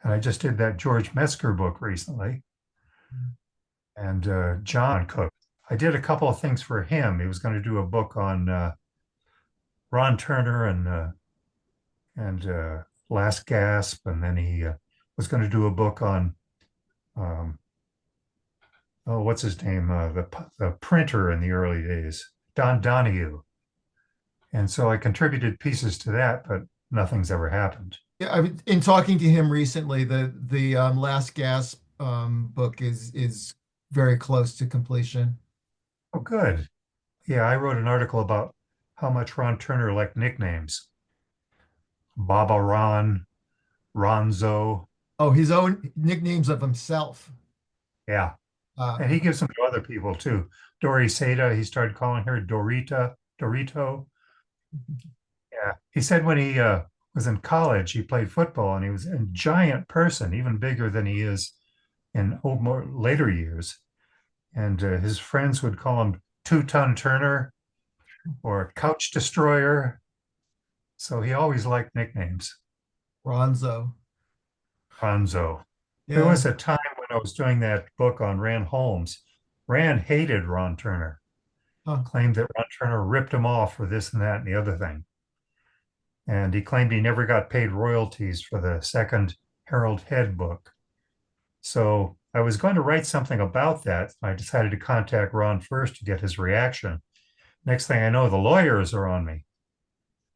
And I just did that George Metzger book recently. And John Cook. I did a couple of things for him. He was going to do a book on Ron Turner and Last Gasp, and then he was going to do a book on um, oh, what's his name? The printer in the early days, Don Donahue. And so I contributed pieces to that, but nothing's ever happened. Yeah, in talking to him recently, the Last Gasp book is very close to completion. Oh, good. Yeah, I wrote an article about how much Ron Turner liked nicknames. Baba Ron, Ronzo. Oh, his own nicknames of himself. Yeah. Uh, And he gives them to other people too. Dory Seda, he started calling her Dorita, Dorito. Yeah. He said when he was in college, he played football and he was a giant person, even bigger than he is in more later years. And his friends would call him Two-Ton Turner or Couch Destroyer. So he always liked nicknames. Ronzo. Ronzo. There Yeah. was a time when I was doing that book on Ran Holmes. Ran hated Ron Turner, Huh. claimed that Ron Turner ripped him off for this and that and the other thing. And he claimed he never got paid royalties for the second Harold Head book. So I was going to write something about that. I decided to contact Ron first to get his reaction. Next thing I know, the lawyers are on me.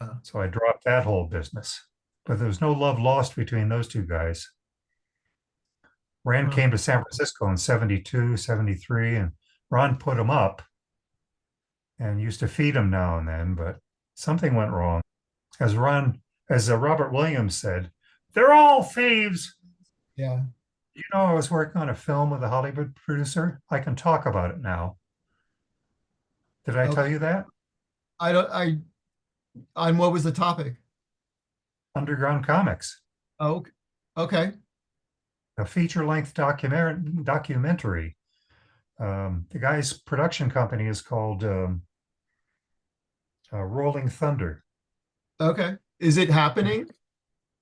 Uh, So I dropped that whole business. But there was no love lost between those two guys. Rand huh. came to San Francisco in 72, 73, and Ron put him up and used to feed him now and then, but something went wrong. As Ron, as Robert Williams said, they're all thieves. Yeah. You know, I was working on a film with a Hollywood producer. I can talk about it now. Did I tell Okay. you that? I don't. On what was the topic? Underground Comics, Oh, okay. a feature-length documentary. The guy's production company is called Rolling Thunder. Okay. Is it happening?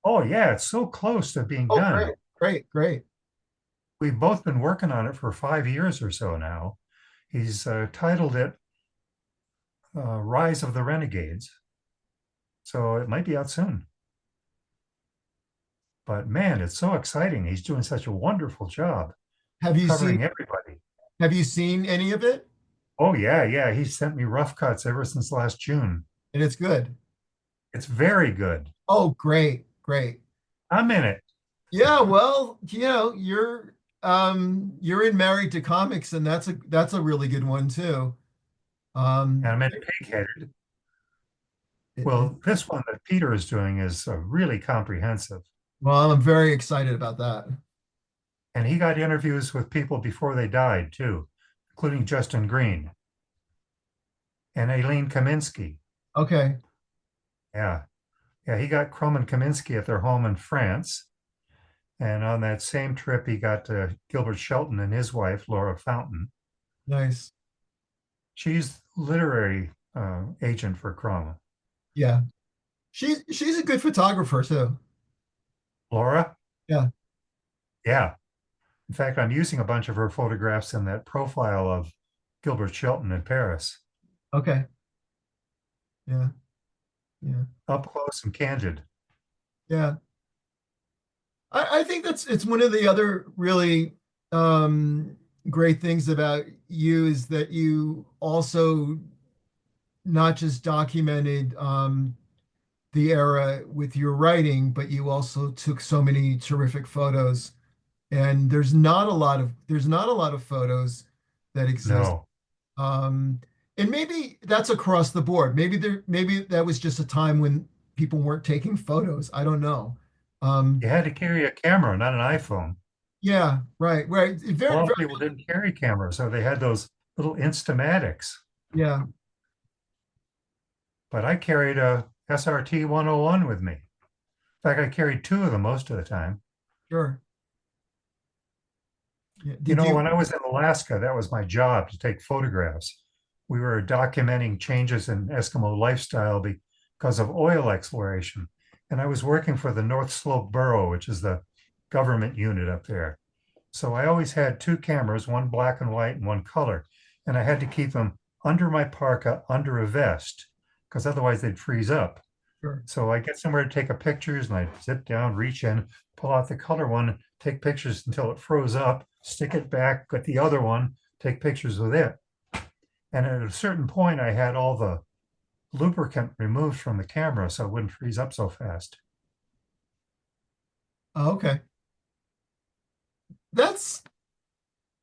Oh yeah, it's so close to being Oh, done. great, great, great. We've both been working on it for 5 years or so now. He's titled it Rise of the Renegades. So it might be out soon. But man, it's so exciting. He's doing such a wonderful job Have you seen covering everybody. have you seen any of it? Oh, yeah. He sent me rough cuts ever since last June. And it's good. It's very good. Oh, great, great. I'm in it. Yeah, well, you're in Married to Comics, and that's a really good one too. And Um I'm in Pigheaded. it, it- Well, this one that Peter is doing is really comprehensive. well, I'm very excited about that. And he got interviews with people before they died, too, including Justin Green and Aileen Kaminsky. Okay, Yeah. Yeah, he got Crum and Kaminsky at their home in France. And on that same trip, he got Gilbert Shelton and his wife, Laura Fountain. nice. She's literary agent for Chrome. Yeah. She's a good photographer too. Laura? Yeah. Yeah. In fact, I'm using a bunch of her photographs in that profile of Gilbert Shelton in Paris, Okay. Yeah. Yeah. up close and candid. Yeah. I think it's one of the other really um, great things about you is that you also not just documented the era with your writing, but you also took so many terrific photos. And there's not a lot of photos that exist. No, Um, and maybe that's across the board. Maybe that was just a time when people weren't taking photos. I don't know. you Um, had to carry a camera, not an iPhone. yeah, right, right. A Very, lot very, of people didn't carry cameras, so they had those little Instamatics. yeah, But I carried a SRT 101 with me. In fact, I carried two of them most of the time. sure. Yeah. You Did know, you? when I was in Alaska, that was my job to take photographs. We were documenting changes in Eskimo lifestyle because of oil exploration. And I was working for the North Slope Borough, which is the government unit up there. So I always had two cameras, one black and white and one color. And I had to keep them under my parka, under a vest, because otherwise they'd freeze up. Sure. So I get somewhere to take a pictures and I zip down, reach in, pull out the color one, take pictures until it froze up, stick it back, get the other one, take pictures with it. And at a certain point, I had all the lubricant removed from the camera so it wouldn't freeze up so fast. Oh, okay. That's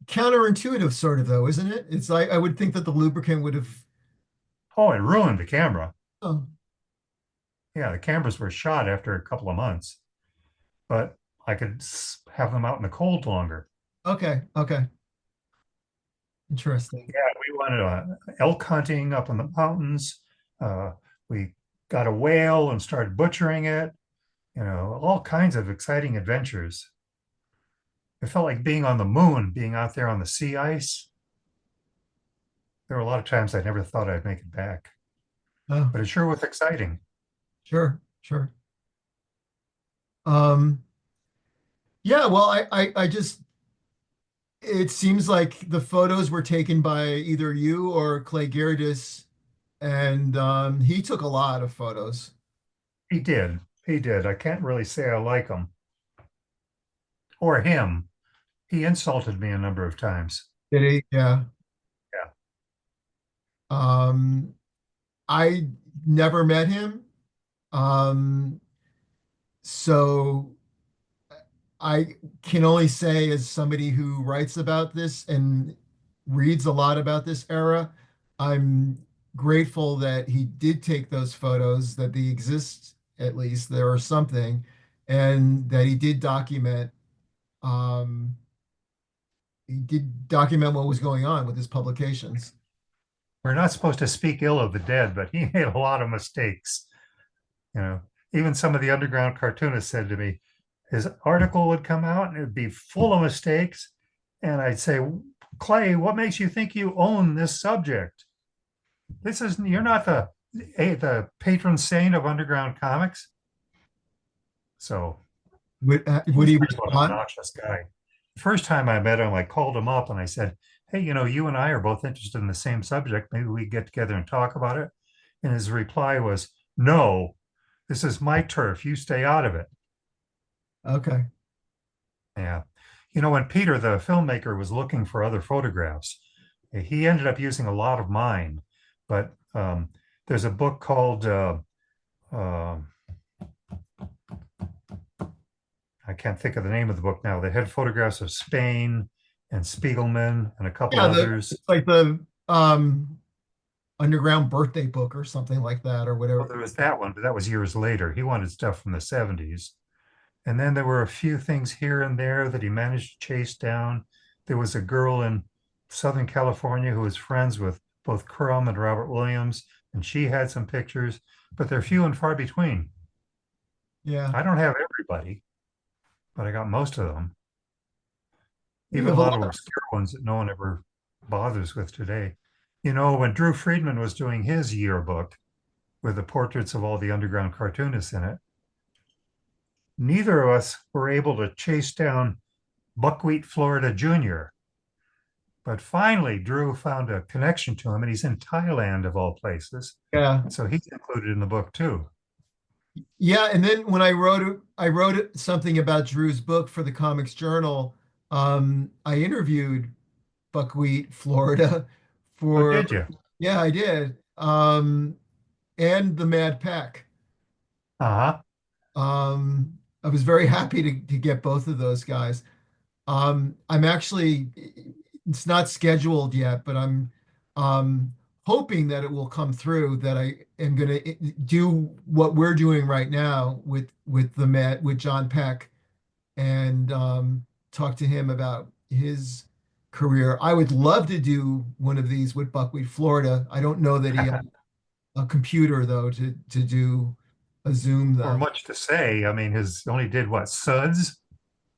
counterintuitive, sort of, though, isn't it? It's like I would think that the lubricant would have. Oh, it ruined the camera. Oh, Yeah, the cameras were shot after a couple of months, but I could have them out in the cold longer. okay, okay. Interesting. Yeah, we went elk hunting up in the mountains. We got a whale and started butchering it. All kinds of exciting adventures. It felt like being on the moon, being out there on the sea ice. There were a lot of times I never thought I'd make it back, Oh, but it sure was exciting. sure, sure. Um, yeah, well, I just it seems like the photos were taken by either you or Clay Gerdes, and he took a lot of photos. He did. He did. I can't really say I like him or him. He insulted me a number of times. Did he? Yeah. Yeah. Um, I never met him. Um, so I can only say, as somebody who writes about this and reads a lot about this era, I'm grateful that he did take those photos, that they exist, at least there are something, and that um, he did document what was going on with his publications. We're not supposed to speak ill of the dead, but he made a lot of mistakes. You know, even some of the underground cartoonists said to me, his article would come out and it would be full of mistakes. And I'd say, Clay, what makes you think you own this subject? You're not the patron saint of underground comics. So Would he's he kind of an respond? obnoxious guy. The first time I met him, I called him up and I said, hey, you and I are both interested in the same subject. Maybe we get together and talk about it. And his reply was, no, this is my turf. You stay out of it. Okay. Yeah. When Peter, the filmmaker, was looking for other photographs, he ended up using a lot of mine. But there's a book called, uh, I can't think of the name of the book now, that had photographs of Spain and Spiegelman and a couple Yeah, others. it's like the underground birthday book or something like that, or Well, whatever. there was that one, but that was years later. He wanted stuff from the 70s. And then there were a few things here and there that he managed to chase down. There was a girl in Southern California who was friends with both Crumb and Robert Williams, and she had some pictures, but they're few and far between. Yeah. I don't have everybody, but I got most of them, You even a have a lot of lot. obscure ones that no one ever bothers with today. When Drew Friedman was doing his yearbook with the portraits of all the underground cartoonists in it, neither of us were able to chase down Buckwheat Florida Jr. But finally, Drew found a connection to him, and he's in Thailand of all places. Yeah. So he's included in the book too. Yeah, and then when I wrote something about Drew's book for the Comics Journal. I interviewed Buckwheat, Florida, Oh, for did you? yeah, I did. And the Mad Pack. Uh-huh. I was very happy to get both of those guys. I'm actually, it's not scheduled yet, but I'm um, hoping that it will come through, that I am going to do what we're doing right now with John Peck, and talk to him about his career. I would love to do one of these with Buckwheat, Florida. I don't know that he has a computer though to do a Zoom Or though. much to say. I mean, his only did what, Suds?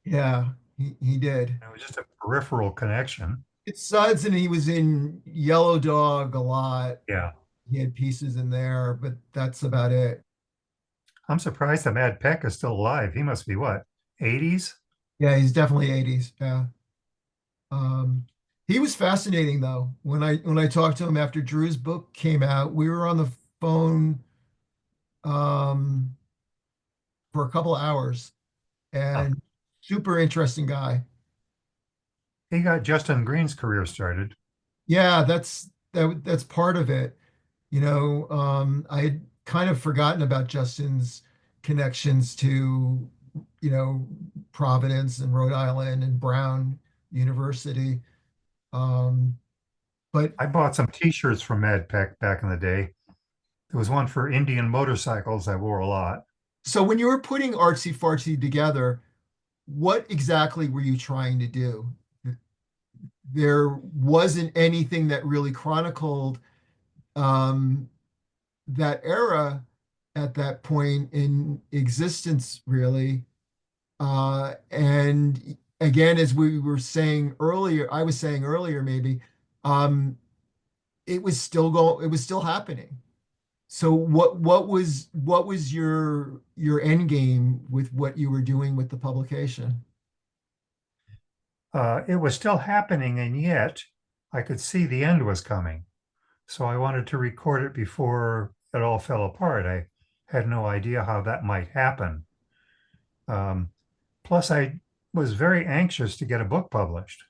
Yeah, he did. It was just a peripheral connection. It's Suds, and he was in Yellow Dog a lot. Yeah. He had pieces in there, but that's about it. I'm surprised that Mad Peck is still alive. He must be what, 80s? Yeah, he's definitely 80s. Yeah. Um, he was fascinating though. When I talked to him after Drew's book came out, we were on the phone um, for a couple of hours, Huh. and super interesting guy. He got Justin Green's career started. Yeah, that's part of it. I had kind of forgotten about Justin's connections to, you know, Providence and Rhode Island and Brown University. Um, but I bought some T-shirts from Mad Peck back in the day. There was one for Indian motorcycles I wore a lot. so when you were putting Artsy Fartsy together, what exactly were you trying to do? There wasn't anything that really chronicled um, that era at that point in existence, really. And again, as we were saying earlier, I was saying earlier, maybe, um, it was still happening. So what was your end game with what you were doing with the publication? It was still happening, and yet I could see the end was coming. So I wanted to record it before it all fell apart. I had no idea how that might happen. Um, Plus, I was very anxious to get a book published.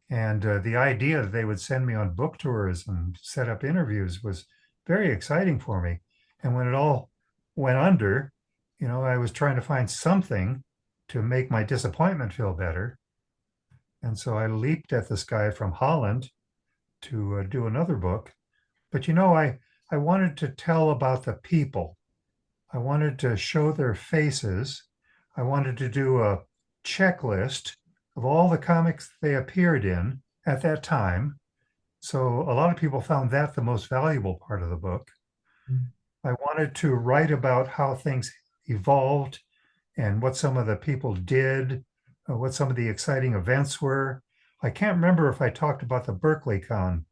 And the idea that they would send me on book tours and set up interviews was very exciting for me. And when it all went under, I was trying to find something to make my disappointment feel better. And so I leaped at this guy from Holland to do another book. But I wanted to tell about the people. I wanted to show their faces. I wanted to do a checklist of all the comics they appeared in at that time. So a lot of people found that the most valuable part of the book. I wanted to write about how things evolved and what some of the people did, what some of the exciting events were. I can't remember if I talked about the Berkeley Con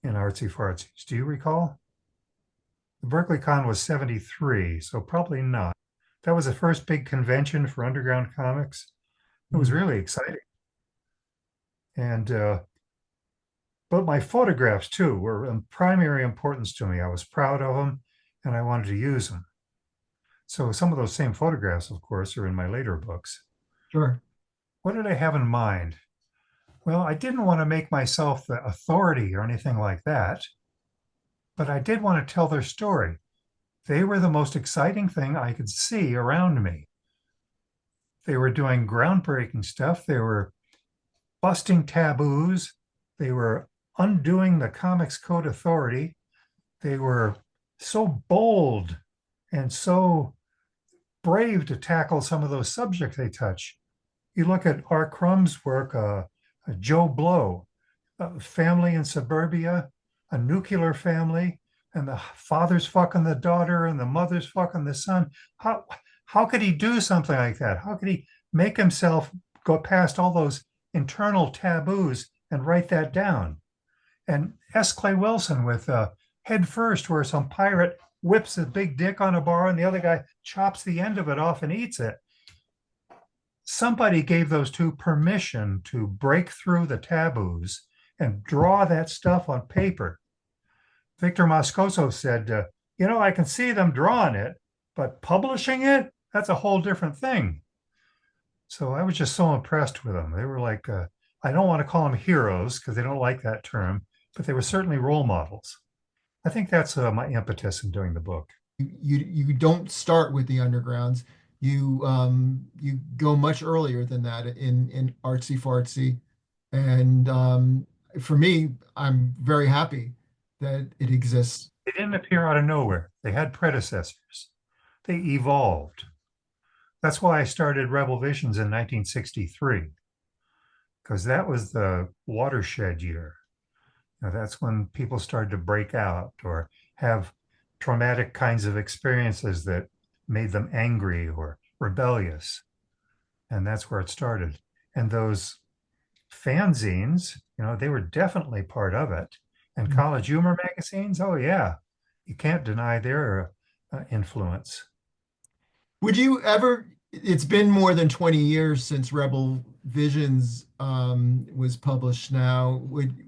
in Artsy Fartsies. Do you recall? The Berkeley Con was 73, so probably not. That was the first big convention for underground comics. It was Mm. really exciting. And but my photographs too were of primary importance to me. I was proud of them and I wanted to use them. So some of those same photographs, of course, are in my later books. Sure. What did I have in mind? Well, I didn't want to make myself the authority or anything like that, but I did want to tell their story. They were the most exciting thing I could see around me. They were doing groundbreaking stuff. They were busting taboos. They were undoing the Comics Code Authority. They were so bold and so brave to tackle some of those subjects they touch. You look at R. Crumb's work, Joe Blow, family in suburbia, a nuclear family, and the father's fucking the daughter and the mother's fucking the son. How could he do something like that? How could he make himself go past all those internal taboos and write that down? And S. Clay Wilson with Head First, where some pirate whips a big dick on a bar and the other guy chops the end of it off and eats it. Somebody gave those two permission to break through the taboos and draw that stuff on paper. Victor Moscoso said, I can see them drawing it, but publishing it, that's a whole different thing. So I was just so impressed with them. They were like, I don't want to call them heroes because they don't like that term, but they were certainly role models. I think that's my impetus in doing the book. You don't start with the undergrounds. You go much earlier than that in Artsy Fartsy, and for me, I'm very happy that it exists. They didn't appear out of nowhere. They had predecessors. They evolved. That's why I started Rebel Visions in 1963, because that was the watershed year. That's when people started to break out or have traumatic kinds of experiences that made them angry or rebellious. And that's where it started. And those fanzines, they were definitely part of it. And college humor magazines, oh, yeah, you can't deny their influence. Would you ever, it's been more than 20 years since Rebel Visions was published now.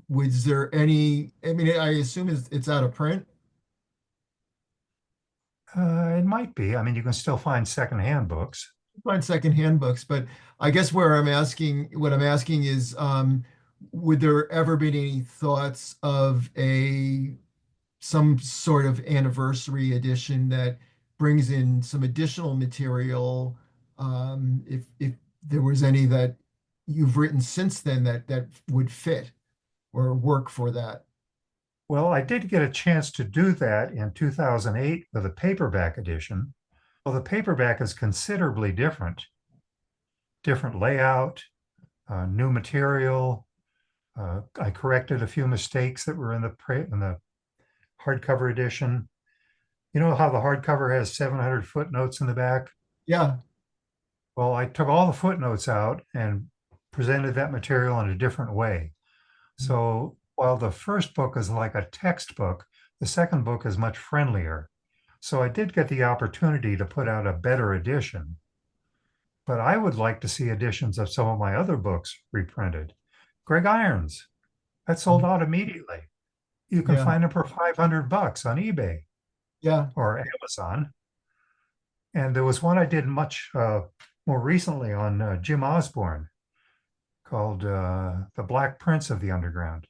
Was there any, I mean, I assume it's out of print? It might be. I mean, you can still find secondhand books. Find secondhand books, but I guess what I'm asking is, would there ever been any thoughts of some sort of anniversary edition that brings in some additional material? If there was any that you've written since then that would fit or work for that. Well, I did get a chance to do that in 2008 with a paperback edition. Well, the paperback is considerably different layout, new material. I corrected a few mistakes that were in the hardcover edition. You know how the hardcover has 700 footnotes in the back? Yeah. Well, I took all the footnotes out and presented that material in a different way. So while the first book is like a textbook, the second book is much friendlier. So I did get the opportunity to put out a better edition, but I would like to see editions of some of my other books reprinted. Greg Irons, that sold out immediately. You can Yeah. find them for $500 on eBay Yeah. or Amazon. And there was one I did much more recently on Jim Osborne called The Black Prince of the Underground.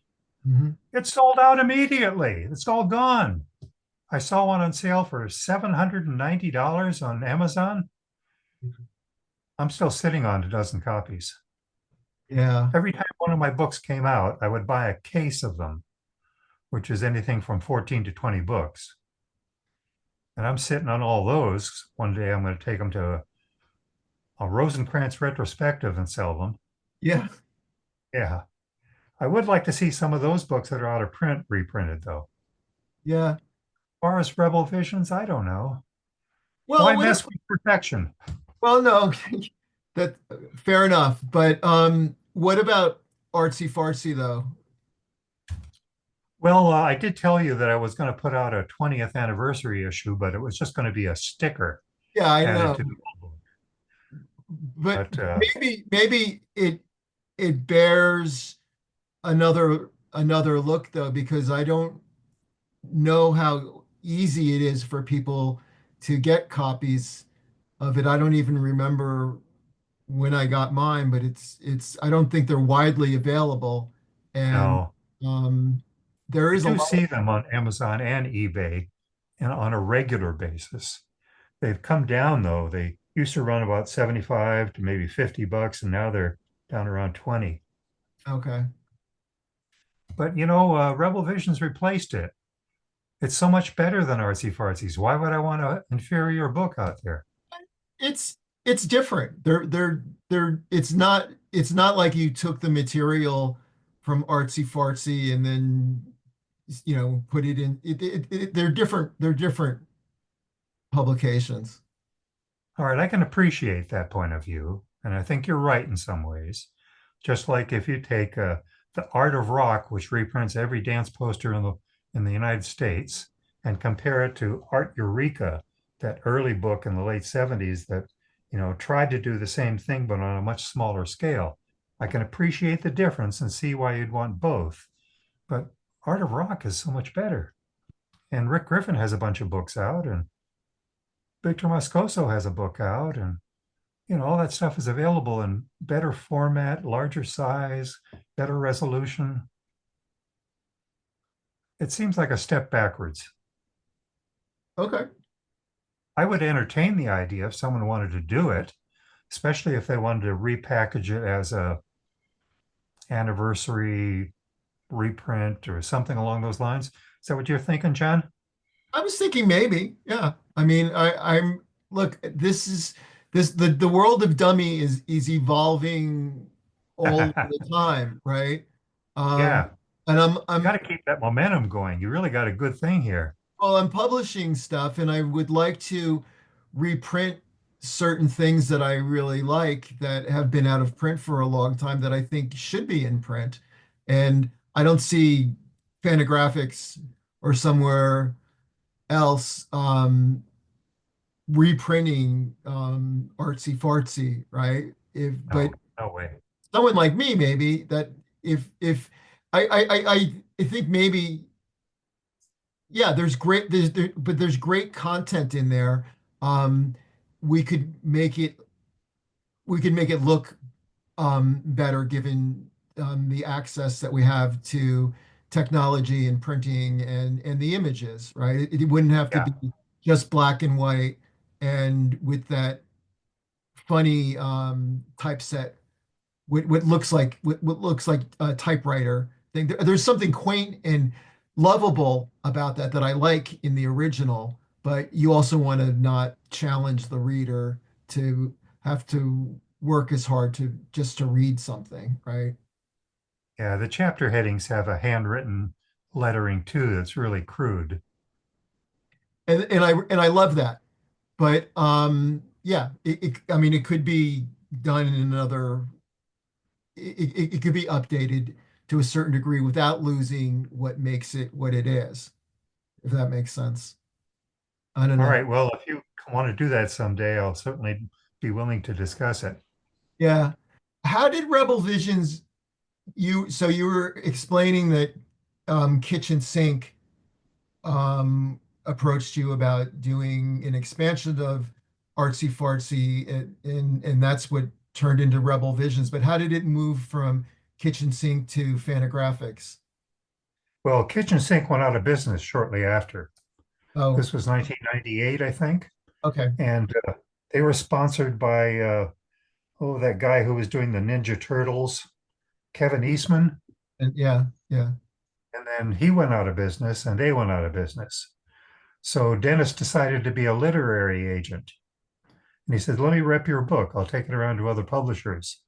Mhm. It sold out immediately. It's all gone. I saw one on sale for $790 on Amazon. I'm still sitting on a dozen copies. Yeah. Every time one of my books came out, I would buy a case of them, which is anything from 14 to 20 books. And I'm sitting on all those. One day I'm going to take them to a Rosenkranz retrospective and sell them. Yeah. Yeah. I would like to see some of those books that are out of print reprinted, though. Yeah. As far as Rebel Visions, I don't know. Well, Why what mess with perfection? Well, no, that fair enough. But what about Artsy Fartsy though? Well, I did tell you that I was going to put out a 20th anniversary issue, but it was just going to be a sticker Yeah, I added know. to the book. But But maybe it bears another look though, because I don't know how easy it is for people to get copies of it. I don't even remember when I got mine, but it's I don't think they're widely available. And no, um there I is a do lot. see them on Amazon and eBay and on a regular basis. They've come down though. They used to run about 75 to maybe $50, and now they're down around 20. Okay. But Rebel Visions replaced it. It's so much better than Artsy Fartsies. Why would I want an inferior book out there? It's different. They're it's not like you took the material from Artsy Fartsy and then put it in they're different publications. All right, I can appreciate that point of view, and I think you're right in some ways. Just like if you take the the Art of Rock, which reprints every dance poster in the United States, and compare it to Art Eureka, that early book in the late 70s that, tried to do the same thing, but on a much smaller scale. I can appreciate the difference and see why you'd want both. But Art of Rock is so much better. And Rick Griffin has a bunch of books out, and Victor Moscoso has a book out, and all that stuff is available in better format, larger size, better resolution. It seems like a step backwards. Okay. I would entertain the idea if someone wanted to do it, especially if they wanted to repackage it as a anniversary reprint or something along those lines. Is that what you're thinking, John? I was thinking maybe, yeah. I mean, I'm look, this is this the world of dummy is evolving all the time, right? Um, Yeah, and I'm you got I'm to keep that momentum going. You really got a good thing here. well, I'm publishing stuff, and I would like to reprint certain things that I really like that have been out of print for a long time that I think should be in print. And I don't see Fantagraphics or somewhere else reprinting Artsy Fartsy, right? If but No, no way. someone like me, maybe that if I think maybe yeah, there's great but there's great content in there. Um, we could make it we could make it look better given the access that we have to technology and printing and the images, right? It wouldn't have to Yeah, be just black and white and with that funny typeset, what looks like a typewriter thing. There's something quaint and lovable about that I like in the original, but you also want to not challenge the reader to have to work as hard to just to read something, right? yeah. The chapter headings have a handwritten lettering too that's really crude. And I love that. But yeah, I mean it could be done in another it could be updated to a certain degree without losing what makes it what it is, if that makes sense. I don't All know. right. Well, if you want to do that someday, I'll certainly be willing to discuss it. Yeah. How did Rebel Visions so you were explaining that Kitchen Sink approached you about doing an expansion of Artsy Fartsy, and that's what turned into Rebel Visions. But how did it move from Kitchen Sink to Fantagraphics? Well, Kitchen Sink went out of business shortly after. Oh, This was 1998, I think. okay. And they were sponsored by, that guy who was doing the Ninja Turtles, Kevin Eastman. And yeah, yeah, And then he went out of business and they went out of business. So Dennis decided to be a literary agent. And he said, let me rep your book. I'll take it around to other publishers.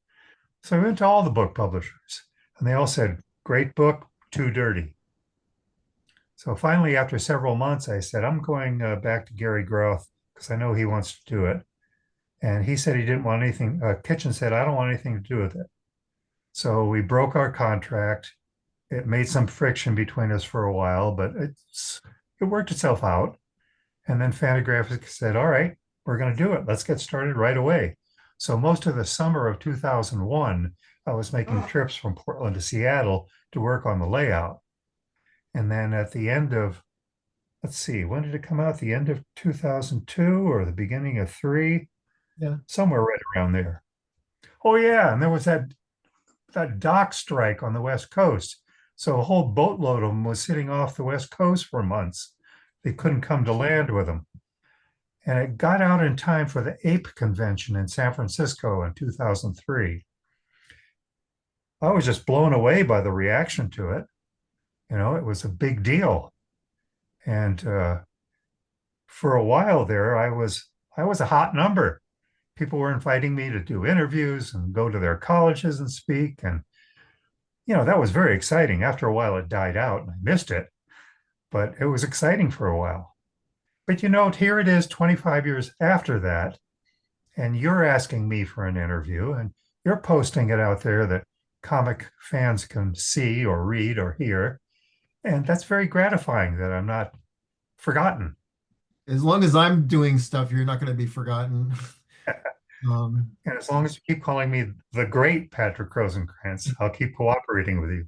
So I went to all the book publishers and they all said, great book, too dirty. So finally, after several months, I said, I'm going back to Gary Groth because I know he wants to do it. And he said he didn't want anything. Kitchen said, I don't want anything to do with it. So we broke our contract. It made some friction between us for a while, but it worked itself out. And then Fantagraphics said, all right, we're going to do it. Let's get started right away. So most of the summer of 2001, I was making trips from Portland to Seattle to work on the layout. And then at the end of, let's see, when did it come out? The end of 2002 or the beginning of three? yeah. Somewhere right around there. Oh yeah, and there was that dock strike on the West Coast. So a whole boatload of them was sitting off the West Coast for months. They couldn't come to land with them. And it got out in time for the APE convention in San Francisco in 2003. I was just blown away by the reaction to it. It was a big deal. And for a while there, I was a hot number. People were inviting me to do interviews and go to their colleges and speak. And, that was very exciting. After a while, it died out and I missed it, but it was exciting for a while. But, here it is 25 years after that. And you're asking me for an interview and you're posting it out there that comic fans can see or read or hear. And that's very gratifying that I'm not forgotten. As long as I'm doing stuff, you're not going to be forgotten. Um, And as long as you keep calling me the great Patrick Rosenkranz, I'll keep cooperating with you.